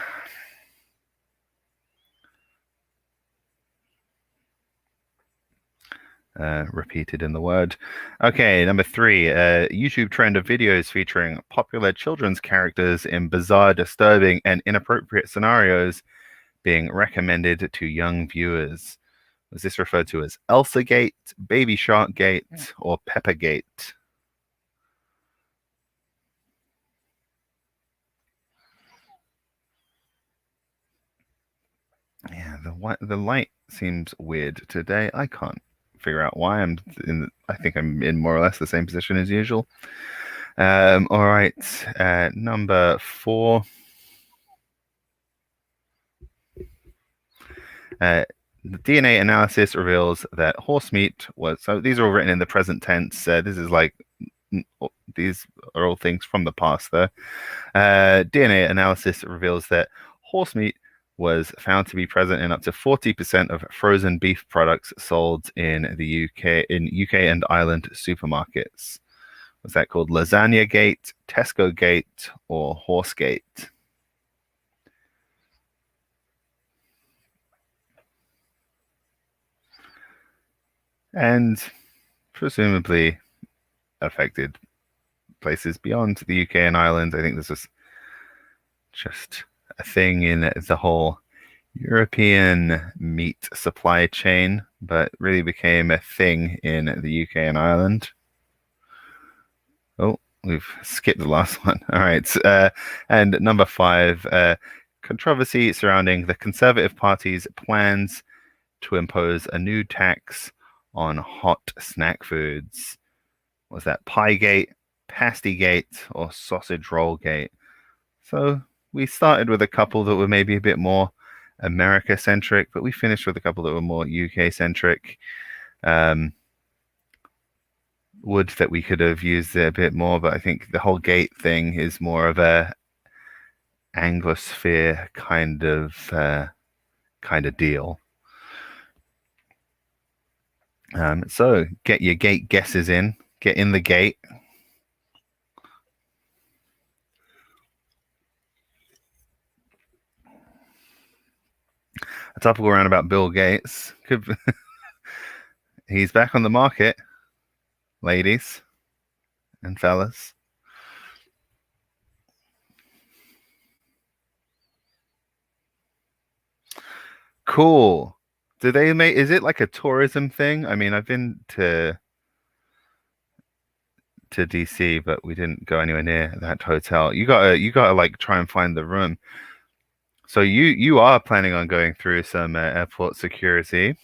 Repeated in the word. Okay, number 3, YouTube trend of videos featuring popular children's characters in bizarre, disturbing, and inappropriate scenarios being recommended to young viewers. Was this referred to as Elsa Gate, Baby Shark Gate, or Peppa Gate? Yeah, the light seems weird today. I can't figure out why. I think I'm in more or less the same position as usual. All right, number 4. The DNA analysis reveals that horse meat was, so these are all written in the present tense. This is like, these are all things from the past though. DNA analysis reveals that horse meat was found to be present in up to 40% of frozen beef products sold in the UK and Ireland supermarkets. Was that called Lasagna Gate, Tesco Gate, or Horse Gate? And presumably affected places beyond the UK and Ireland. I think this was just a thing in the whole European meat supply chain, but really became a thing in the UK and Ireland. Oh, we've skipped the last one. All right. And number 5, controversy surrounding the Conservative Party's plans to impose a new tax on hot snack foods. Was that Piegate, Pastygate, or Sausage Roll Gate? So we started with a couple that were maybe a bit more America-centric, but we finished with a couple that were more UK-centric. Would that we could have used it a bit more, but I think the whole gate thing is more of a Anglosphere kind of deal. So get your gate guesses in. Get in the gate. A topical round about Bill Gates. He's back on the market, ladies and fellas. Cool. Do they make? Is it like a tourism thing? I mean, I've been to DC, but we didn't go anywhere near that hotel. You gotta like try and find the room. So you are planning on going through some airport security.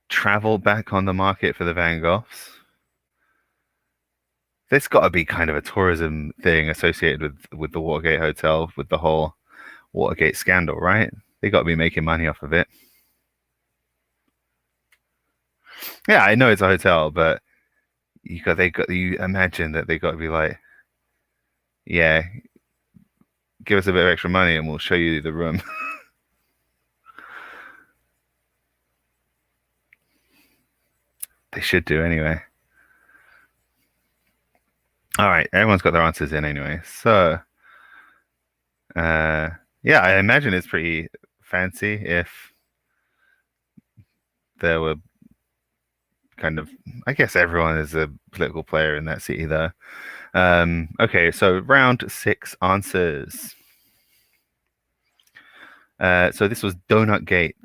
Travel back on the market for the Van Goghs. There's got to be kind of a tourism thing associated with the Watergate Hotel, with the whole Watergate scandal, right? They got to be making money off of it. Yeah, I know it's a hotel, but you imagine that they got to be like, yeah, give us a bit of extra money and we'll show you the room. They should do anyway. All right, everyone's got their answers in anyway. So, yeah, I imagine it's pretty fancy if there were kind of, I guess everyone is a political player in that city though. Okay, so round 6 answers. So this was Donut Gate.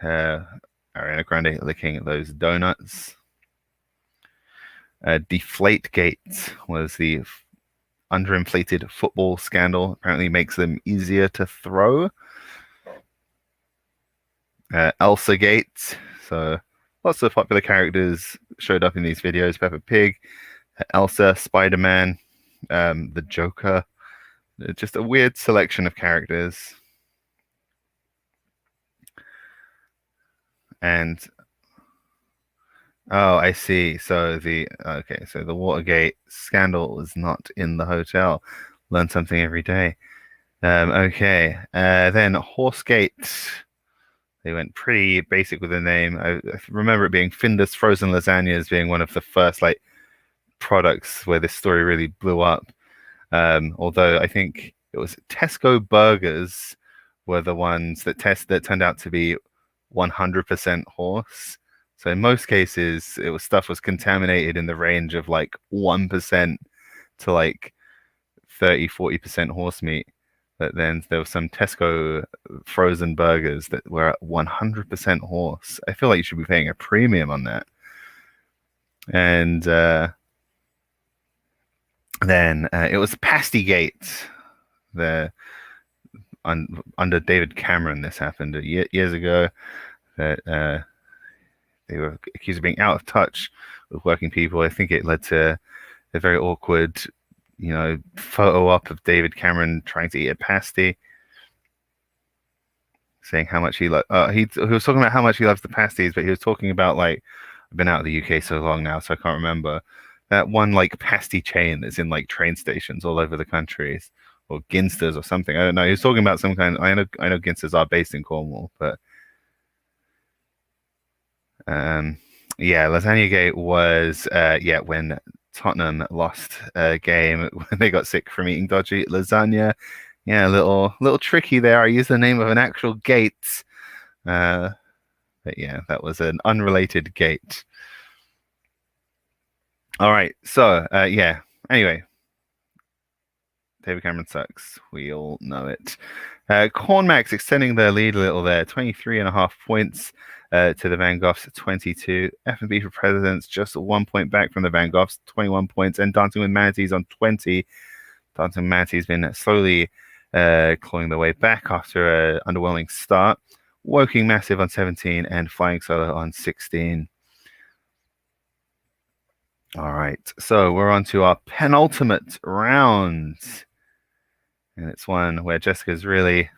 Ariana Grande licking those donuts. Deflate Gate was the underinflated football scandal. Apparently makes them easier to throw. Elsa Gate. So lots of popular characters showed up in these videos. Peppa Pig, Elsa, Spider-Man, the Joker. Just a weird selection of characters. And oh, I see. So the Watergate scandal was not in the hotel. Learn something every day. Okay. Then Horsegate. They went pretty basic with the name. I remember it being Findus frozen lasagnas being one of the first like products where this story really blew up. Although I think it was Tesco burgers were the ones that turned out to be 100% horse. So in most cases, stuff was contaminated in the range of like 1% to like 30-40% horse meat. But then there was some Tesco frozen burgers that were at 100% horse. I feel like you should be paying a premium on that. And then it was Pastygate. Under David Cameron, this happened years ago. That they were accused of being out of touch with working people. I think it led to a very awkward, photo op of David Cameron trying to eat a pasty, saying how much he was talking about how much he loves the pasties, but he was talking about like, I've been out of the UK so long now, so I can't remember that one like pasty chain that's in like train stations all over the country, or Ginsters or something. I don't know. He was talking about some kind. I know Ginsters are based in Cornwall, but yeah, Lasagna Gate was when Tottenham lost a game when they got sick from eating dodgy lasagna. Yeah, a little tricky there. I used the name of an actual gate. But yeah, that was an unrelated gate. All right, so yeah. Anyway, David Cameron sucks. We all know it. Cornmax extending their lead a little there, 23.5 points to the Van Goghs 22. F&B for Presidents just 1 point back from the Van Goghs, 21 points, and Dancing with Manatees on 20. Dancing with Manatees been slowly clawing their way back after an underwhelming start. Woking Massive on 17 and Flying Solo on 16. All right, so we're on to our penultimate round. And it's one where Jessica's really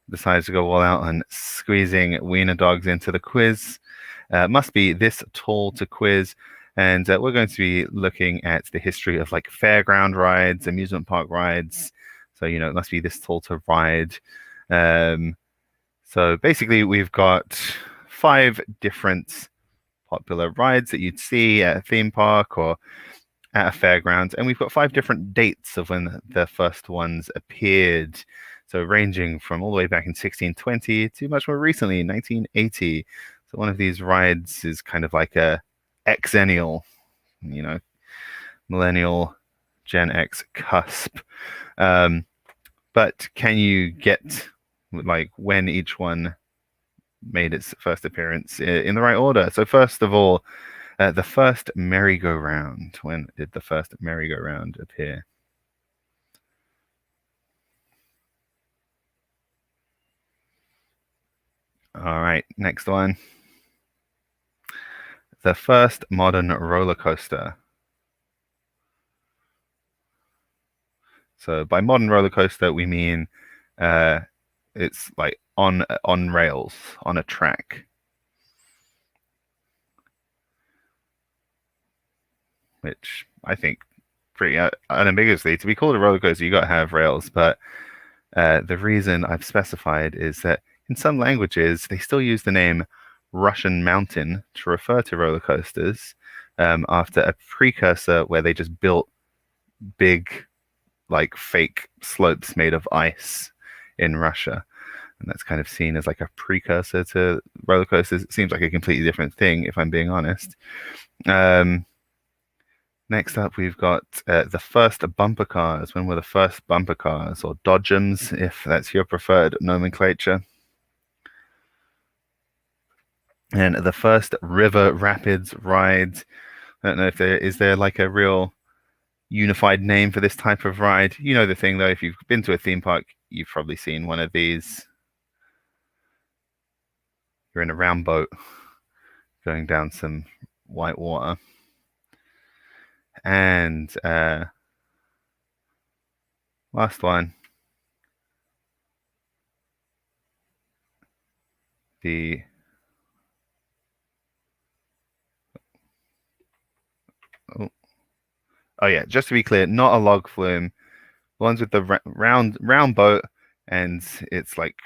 decided to go all out on squeezing wiener dogs into the quiz. Must be this tall to quiz. And we're going to be looking at the history of like fairground rides, amusement park rides. So, it must be this tall to ride. So basically, we've got 5 different popular rides that you'd see at a theme park or at a fairground. And we've got 5 different dates of when the first ones appeared. So ranging from all the way back in 1620 to much more recently, 1980. So one of these rides is kind of like a Xennial, millennial Gen X cusp. But can you get like when each one made its first appearance in the right order? So first of all, the first merry-go-round. When did the first merry-go-round appear? All right, next one. The first modern roller coaster. So by modern roller coaster, we mean it's like on rails, on a track. which I think pretty unambiguously, to be called a roller coaster, you got to have rails. But the reason I've specified is that in some languages, they still use the name Russian mountain to refer to roller coasters after a precursor where they just built big, like fake slopes made of ice in Russia. And that's kind of seen as like a precursor to roller coasters. It seems like a completely different thing, if I'm being honest. Next up, we've got the first bumper cars. When were the first bumper cars, or dodgems, if that's your preferred nomenclature? And the first river rapids ride. I don't know if there like a real unified name for this type of ride. You know the thing, though, if you've been to a theme park, you've probably seen one of these. You're in a round boat going down some white water. And last one. Oh yeah, just to be clear, not a log flume. The ones with the round boat, and it's like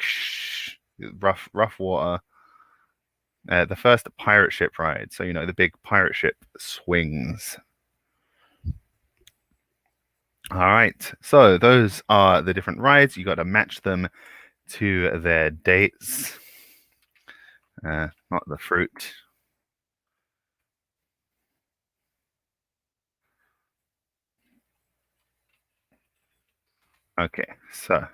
rough water. The first pirate ship ride. So, you know, the big pirate ship swings. All right. So those are the different rides. You got to match them to their dates. Not the fruit. Okay, so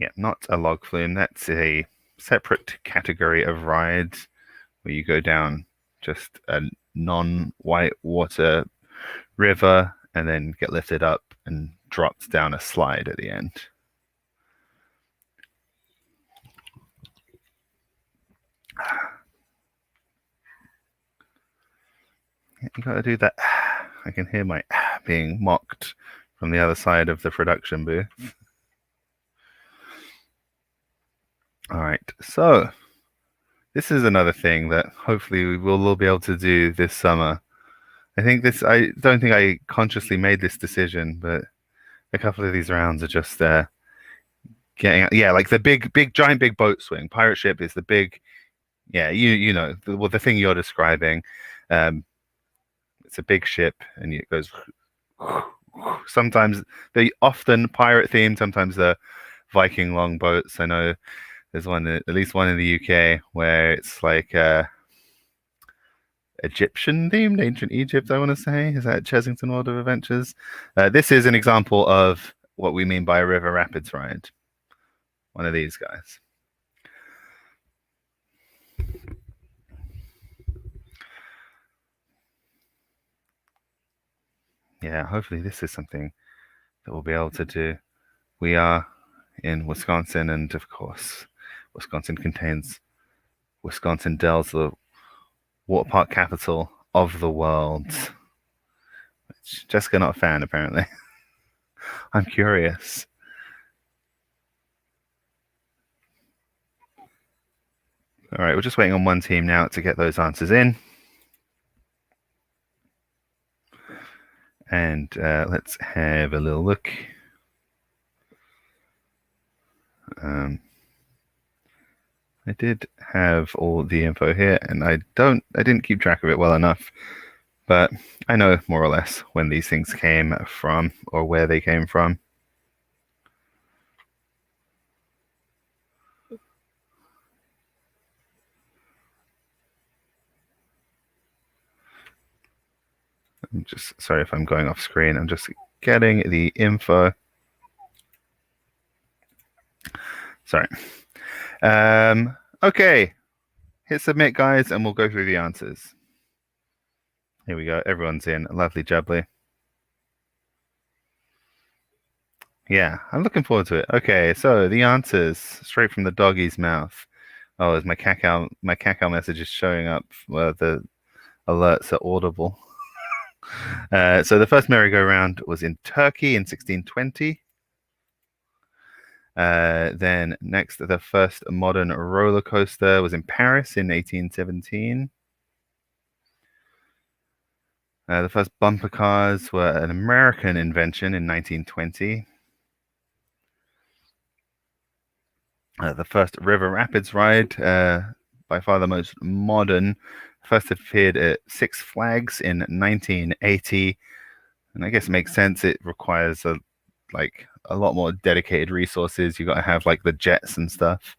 yeah, not a log flume. That's a separate category of rides where you go down just a non-white water river and then get lifted up and dropped down a slide at the end. You got to do that. I can hear my being mocked from the other side of the production booth. All right, so this is another thing that hopefully we will be able to do this summer. I don't think I consciously made this decision, but a couple of these rounds are just like the big giant big boat swing. Pirate ship is the big, you know, the thing you're describing. It's a big ship and it goes. Sometimes they're often pirate themed, sometimes they're Viking longboats. I know there's at least one in the UK where it's like Egyptian themed, ancient Egypt, I want to say. Is that Chessington World of Adventures? This is an example of what we mean by a river rapids ride. One of these guys. Yeah, hopefully this is something that we'll be able to do. We are in Wisconsin, and of course, Wisconsin contains Wisconsin Dells, the water park capital of the world. Which Jessica not a fan, apparently. I'm curious. All right, we're just waiting on one team now to get those answers in. And let's have a little look. I did have all the info here, and I didn't keep track of it well enough, but I know more or less when these things came from or where they came from. I'm just sorry if I'm going off screen. I'm just getting the info. Sorry. Okay. Hit submit, guys, and we'll go through the answers. Here we go. Everyone's in. Lovely jubbly. Yeah, I'm looking forward to it. Okay, so the answers straight from the doggy's mouth. Oh, as my cacao message is showing up, the alerts are audible. So the first merry-go-round was in Turkey in 1620. Then next, the first modern roller coaster was in Paris in 1817. The first bumper cars were an American invention in 1920. The first river rapids ride, by far the most modern, first appeared at Six Flags in 1980. And I guess it makes sense. It requires a lot more dedicated resources. You got to have like the jets and stuff.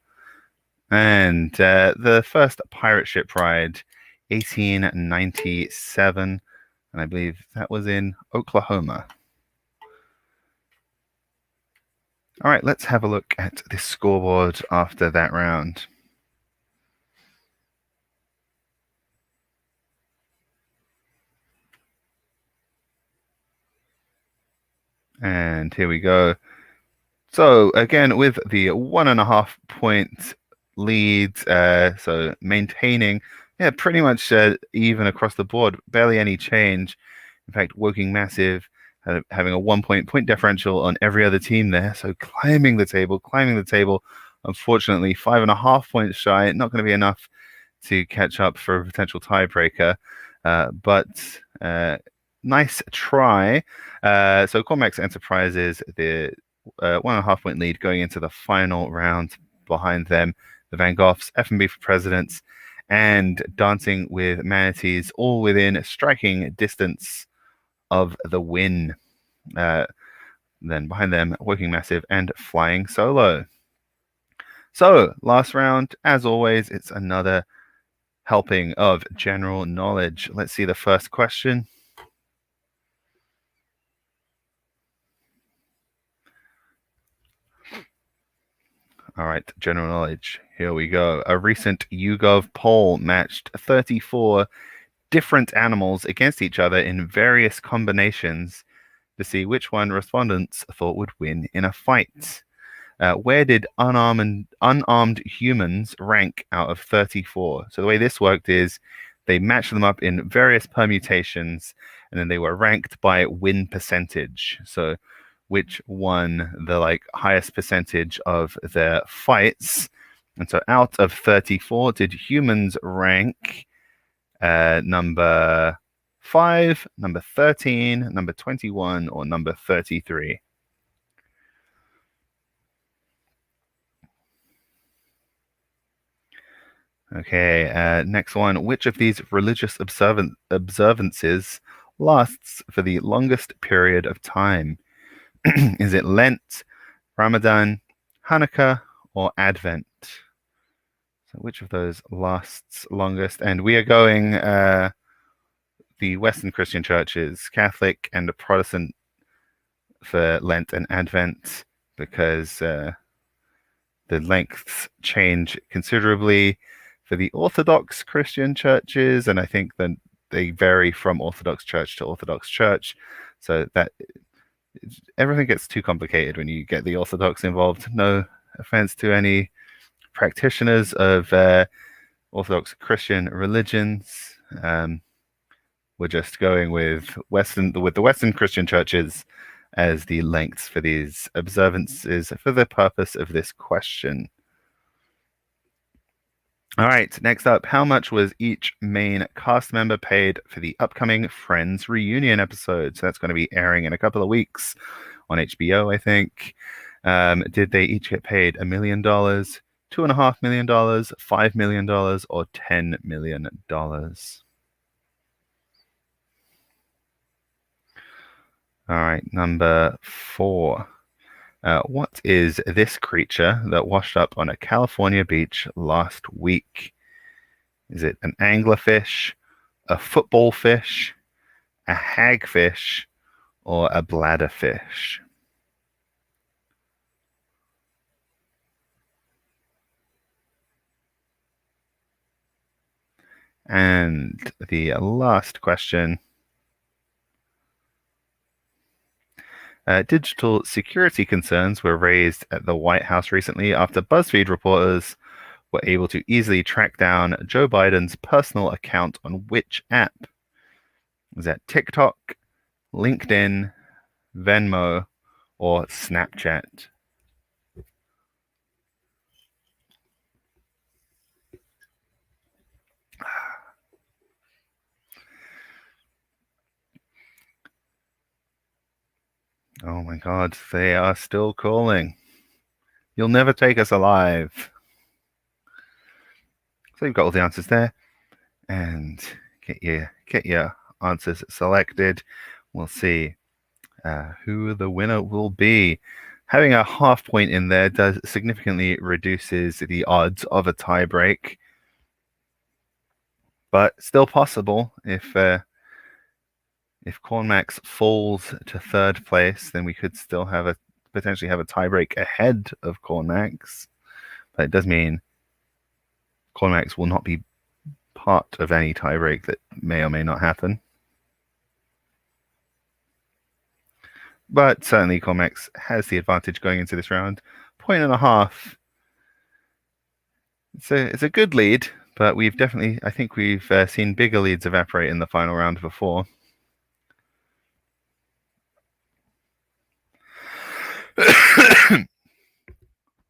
And the first pirate ship ride, 1897, and I believe that was in Oklahoma. All right, let's have a look at the scoreboard after that round. And here we go. So again, with the 1.5 point lead, so maintaining, pretty much even across the board, barely any change. In fact, Woking Massive having a 1 point differential on every other team there. So climbing the table. Unfortunately, 5.5 points shy, not going to be enough to catch up for a potential tiebreaker. But nice try. So Cormax Enterprises, the 1.5 point lead going into the final round. Behind them, the Van Goghs, F&B for Presidents, and Dancing with Manatees, all within striking distance of the win. Then behind them, Woking Massive and Flying Solo. So last round, as always, it's another helping of general knowledge. Let's see the first question. All right, general knowledge. Here we go. A recent YouGov poll matched 34 different animals against each other in various combinations to see which one respondents thought would win in a fight. Where did unarmed humans rank out of 34? So the way this worked is they matched them up in various permutations, and then they were ranked by win percentage. So which won the highest percentage of their fights. And so out of 34, did humans rank number 5, number 13, number 21, or number 33? Okay, next one. Which of these religious observances lasts for the longest period of time? Is it Lent, Ramadan, Hanukkah, or Advent? So which of those lasts longest? And we are going the Western Christian churches, Catholic and Protestant, for Lent and Advent, because the lengths change considerably for the Orthodox Christian churches, and I think that they vary from Orthodox church to Orthodox church, so that everything gets too complicated when you get the Orthodox involved. No offense to any practitioners of Orthodox Christian religions. We're just going with the Western Christian churches as the lengths for these observances for the purpose of this question. All right, next up, how much was each main cast member paid for the upcoming Friends reunion episode? So that's going to be airing in a couple of weeks on HBO, I think. Did they each get paid $1 million, $2.5 million, $5 million, or $10 million? All right, number 4. What is this creature that washed up on a California beach last week? Is it an anglerfish, a football fish, a hagfish, or a bladderfish? And the last question. Digital security concerns were raised at the White House recently after BuzzFeed reporters were able to easily track down Joe Biden's personal account on which app? Is that TikTok, LinkedIn, Venmo, or Snapchat? my God, they are still calling. You'll never take us alive. So you've got all the answers there, and get your answers selected. We'll see who the winner will be. Having a half point in there does significantly reduces the odds of a tie break, but still possible. If Cornmax falls to third place, then we could still potentially have a tie break ahead of Cornmax. But it does mean Cornmax will not be part of any tie break that may or may not happen. But certainly Cornmax has the advantage going into this round. 1.5. It's a good lead, but I think we've seen bigger leads evaporate in the final round before.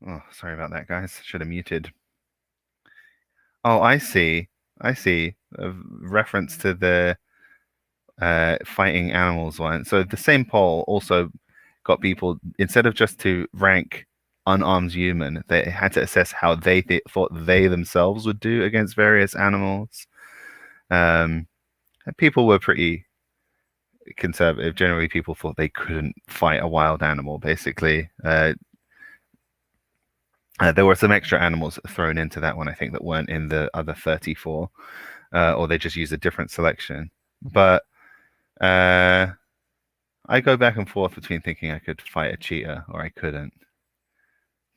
Oh, sorry about that, guys. Should have muted. Oh, I see. A reference to the fighting animals one. So the same poll also got people, instead of just to rank unarmed human, they had to assess how they thought they themselves would do against various animals. People were pretty conservative. Generally, people thought they couldn't fight a wild animal, basically. There were some extra animals thrown into that one, I think, that weren't in the other 34, or they just used a different selection. But I go back and forth between thinking I could fight a cheetah or I couldn't.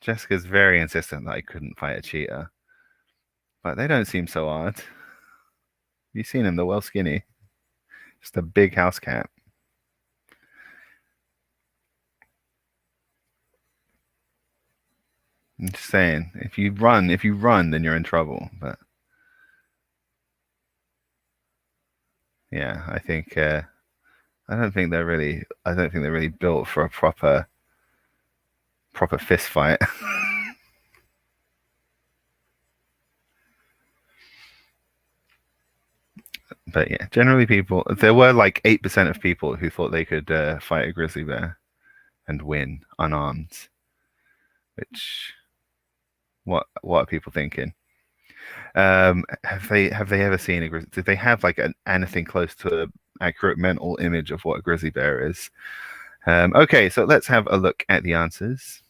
Jessica's very insistent that I couldn't fight a cheetah, but they don't seem so odd. You've seen them, they're well skinny. Just a big house cat. I'm just saying, if you run, then you're in trouble. But yeah, I don't think they're really built for a proper fist fight. But yeah, generally there were like 8% of people who thought they could fight a grizzly bear and win unarmed. Which, what are people thinking? Have they ever seen a grizzly? Did they have like anything close to an accurate mental image of what a grizzly bear is? Okay, so let's have a look at the answers.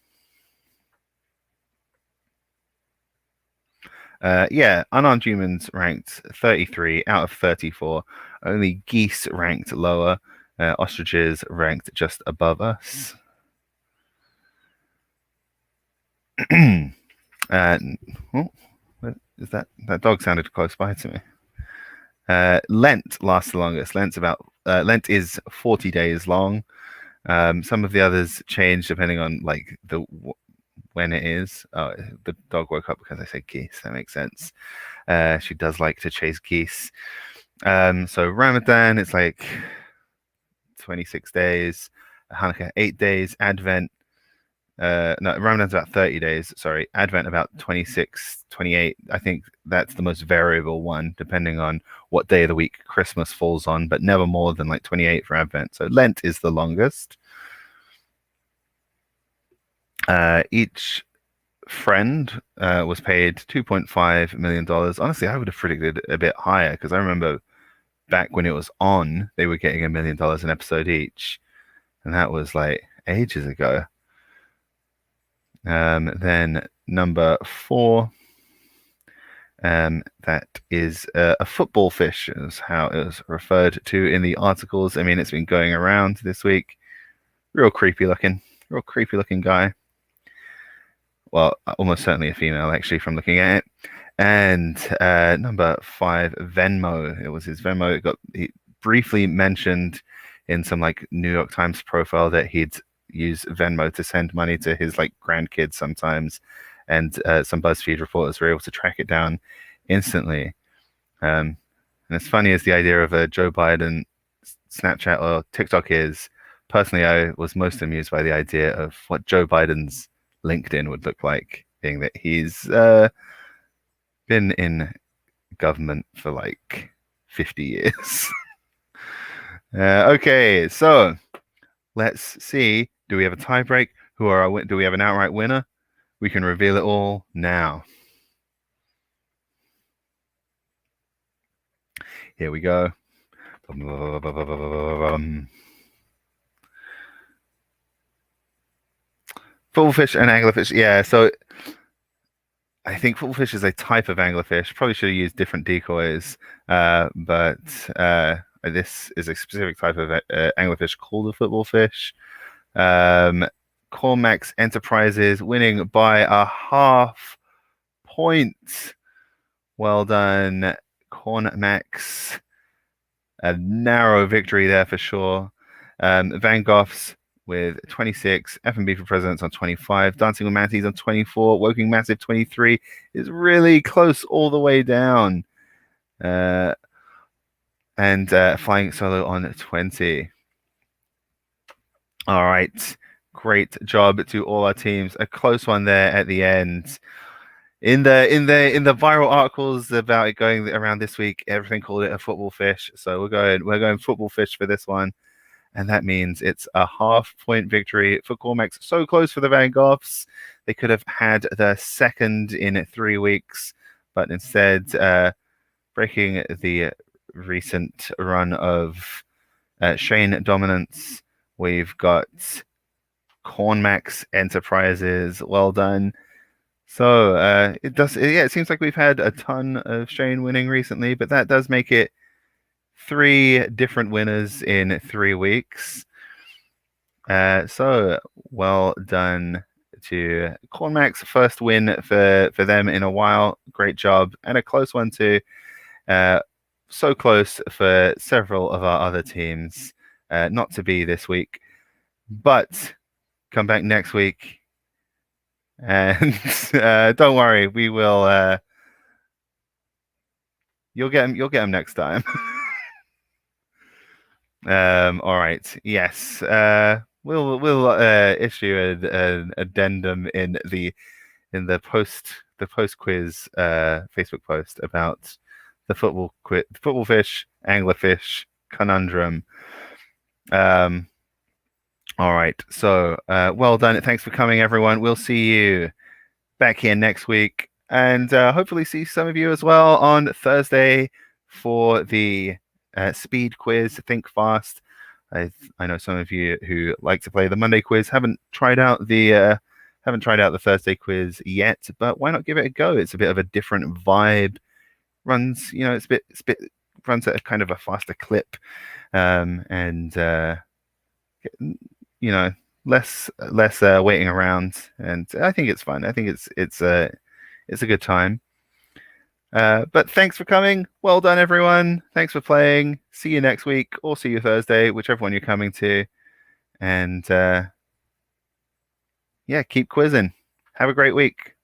Yeah, unarmed humans ranked 33 out of 34. Only geese ranked lower. Ostriches ranked just above us. What is that? That dog sounded close by to me. Lent lasts the longest. Lent is 40 days long. Some of the others change depending on like when it is. Oh, the dog woke up because I said geese. That makes sense. She does like to chase geese. So Ramadan, it's like 26 days. Hanukkah, 8 days. Advent, no, Ramadan's about 30 days. Sorry. Advent about 26, 28. I think that's the most variable one, depending on what day of the week Christmas falls on, but never more than like 28 for Advent. So Lent is the longest. Each friend was paid $2.5 million. Honestly, I would have predicted a bit higher because I remember back when it was on, they were getting $1 million an episode each, and that was like ages ago. Then number 4, that is a football fish, is how it was referred to in the articles. I mean, it's been going around this week. Real creepy looking guy. Well, almost certainly a female, actually, from looking at it. And number 5, Venmo. It was his Venmo. He briefly mentioned in some like New York Times profile that he'd use Venmo to send money to his like grandkids sometimes, and some BuzzFeed reporters were able to track it down instantly. And as funny as the idea of a Joe Biden Snapchat or TikTok is, personally, I was most amused by the idea of what Joe Biden's LinkedIn would look like, being that he's been in government for like 50 years. Okay, so let's see Do we have a tiebreak? Do we have an outright winner? We can reveal it all now. Here we go. Football fish and anglerfish. Yeah, so I think football fish is a type of anglerfish. Probably should have used different decoys, but this is a specific type of anglerfish called a football fish. Cormax Enterprises winning by a half point. Well done, Cormax. A narrow victory there for sure. Van Goghs with 26, F&B for Presidents on 25, Dancing with Mantis on 24, Woking Massive 23 is really close all the way down. And Flying Solo on 20. All right, great job to all our teams. A close one there at the end. In the viral articles about it going around this week, everything called it a football fish. So we're going football fish for this one. And that means it's a half-point victory for Cormax. So close for the Van Goghs. They could have had the second in 3 weeks, but instead, breaking the recent run of Shane dominance, we've got Cormax Enterprises. Well done. So it seems like we've had a ton of Shane winning recently, but that does make it 3 different winners in 3 weeks. So well done to Cormax. First win for them in a while. Great job. And a close one too. So close for several of our other teams. Not to be this week. But come back next week. And don't worry, we will you'll get them next time. All right. Yes. We'll issue an addendum in the post quiz Facebook post about the football fish anglerfish conundrum. All right. So well done. Thanks for coming, everyone. We'll see you back here next week, and hopefully see some of you as well on Thursday for the speed quiz. Think fast. I know some of you who like to play the Monday quiz haven't tried out the Thursday quiz yet, but why not give it a go? It's a bit of a different vibe. Runs, it's a bit runs at a kind of a faster clip, and less waiting around, and I think it's fun. I think it's a good time. But thanks for coming. Well done, everyone. Thanks for playing. See you next week, or see you Thursday, whichever one you're coming to. And keep quizzing. Have a great week.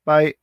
Bye.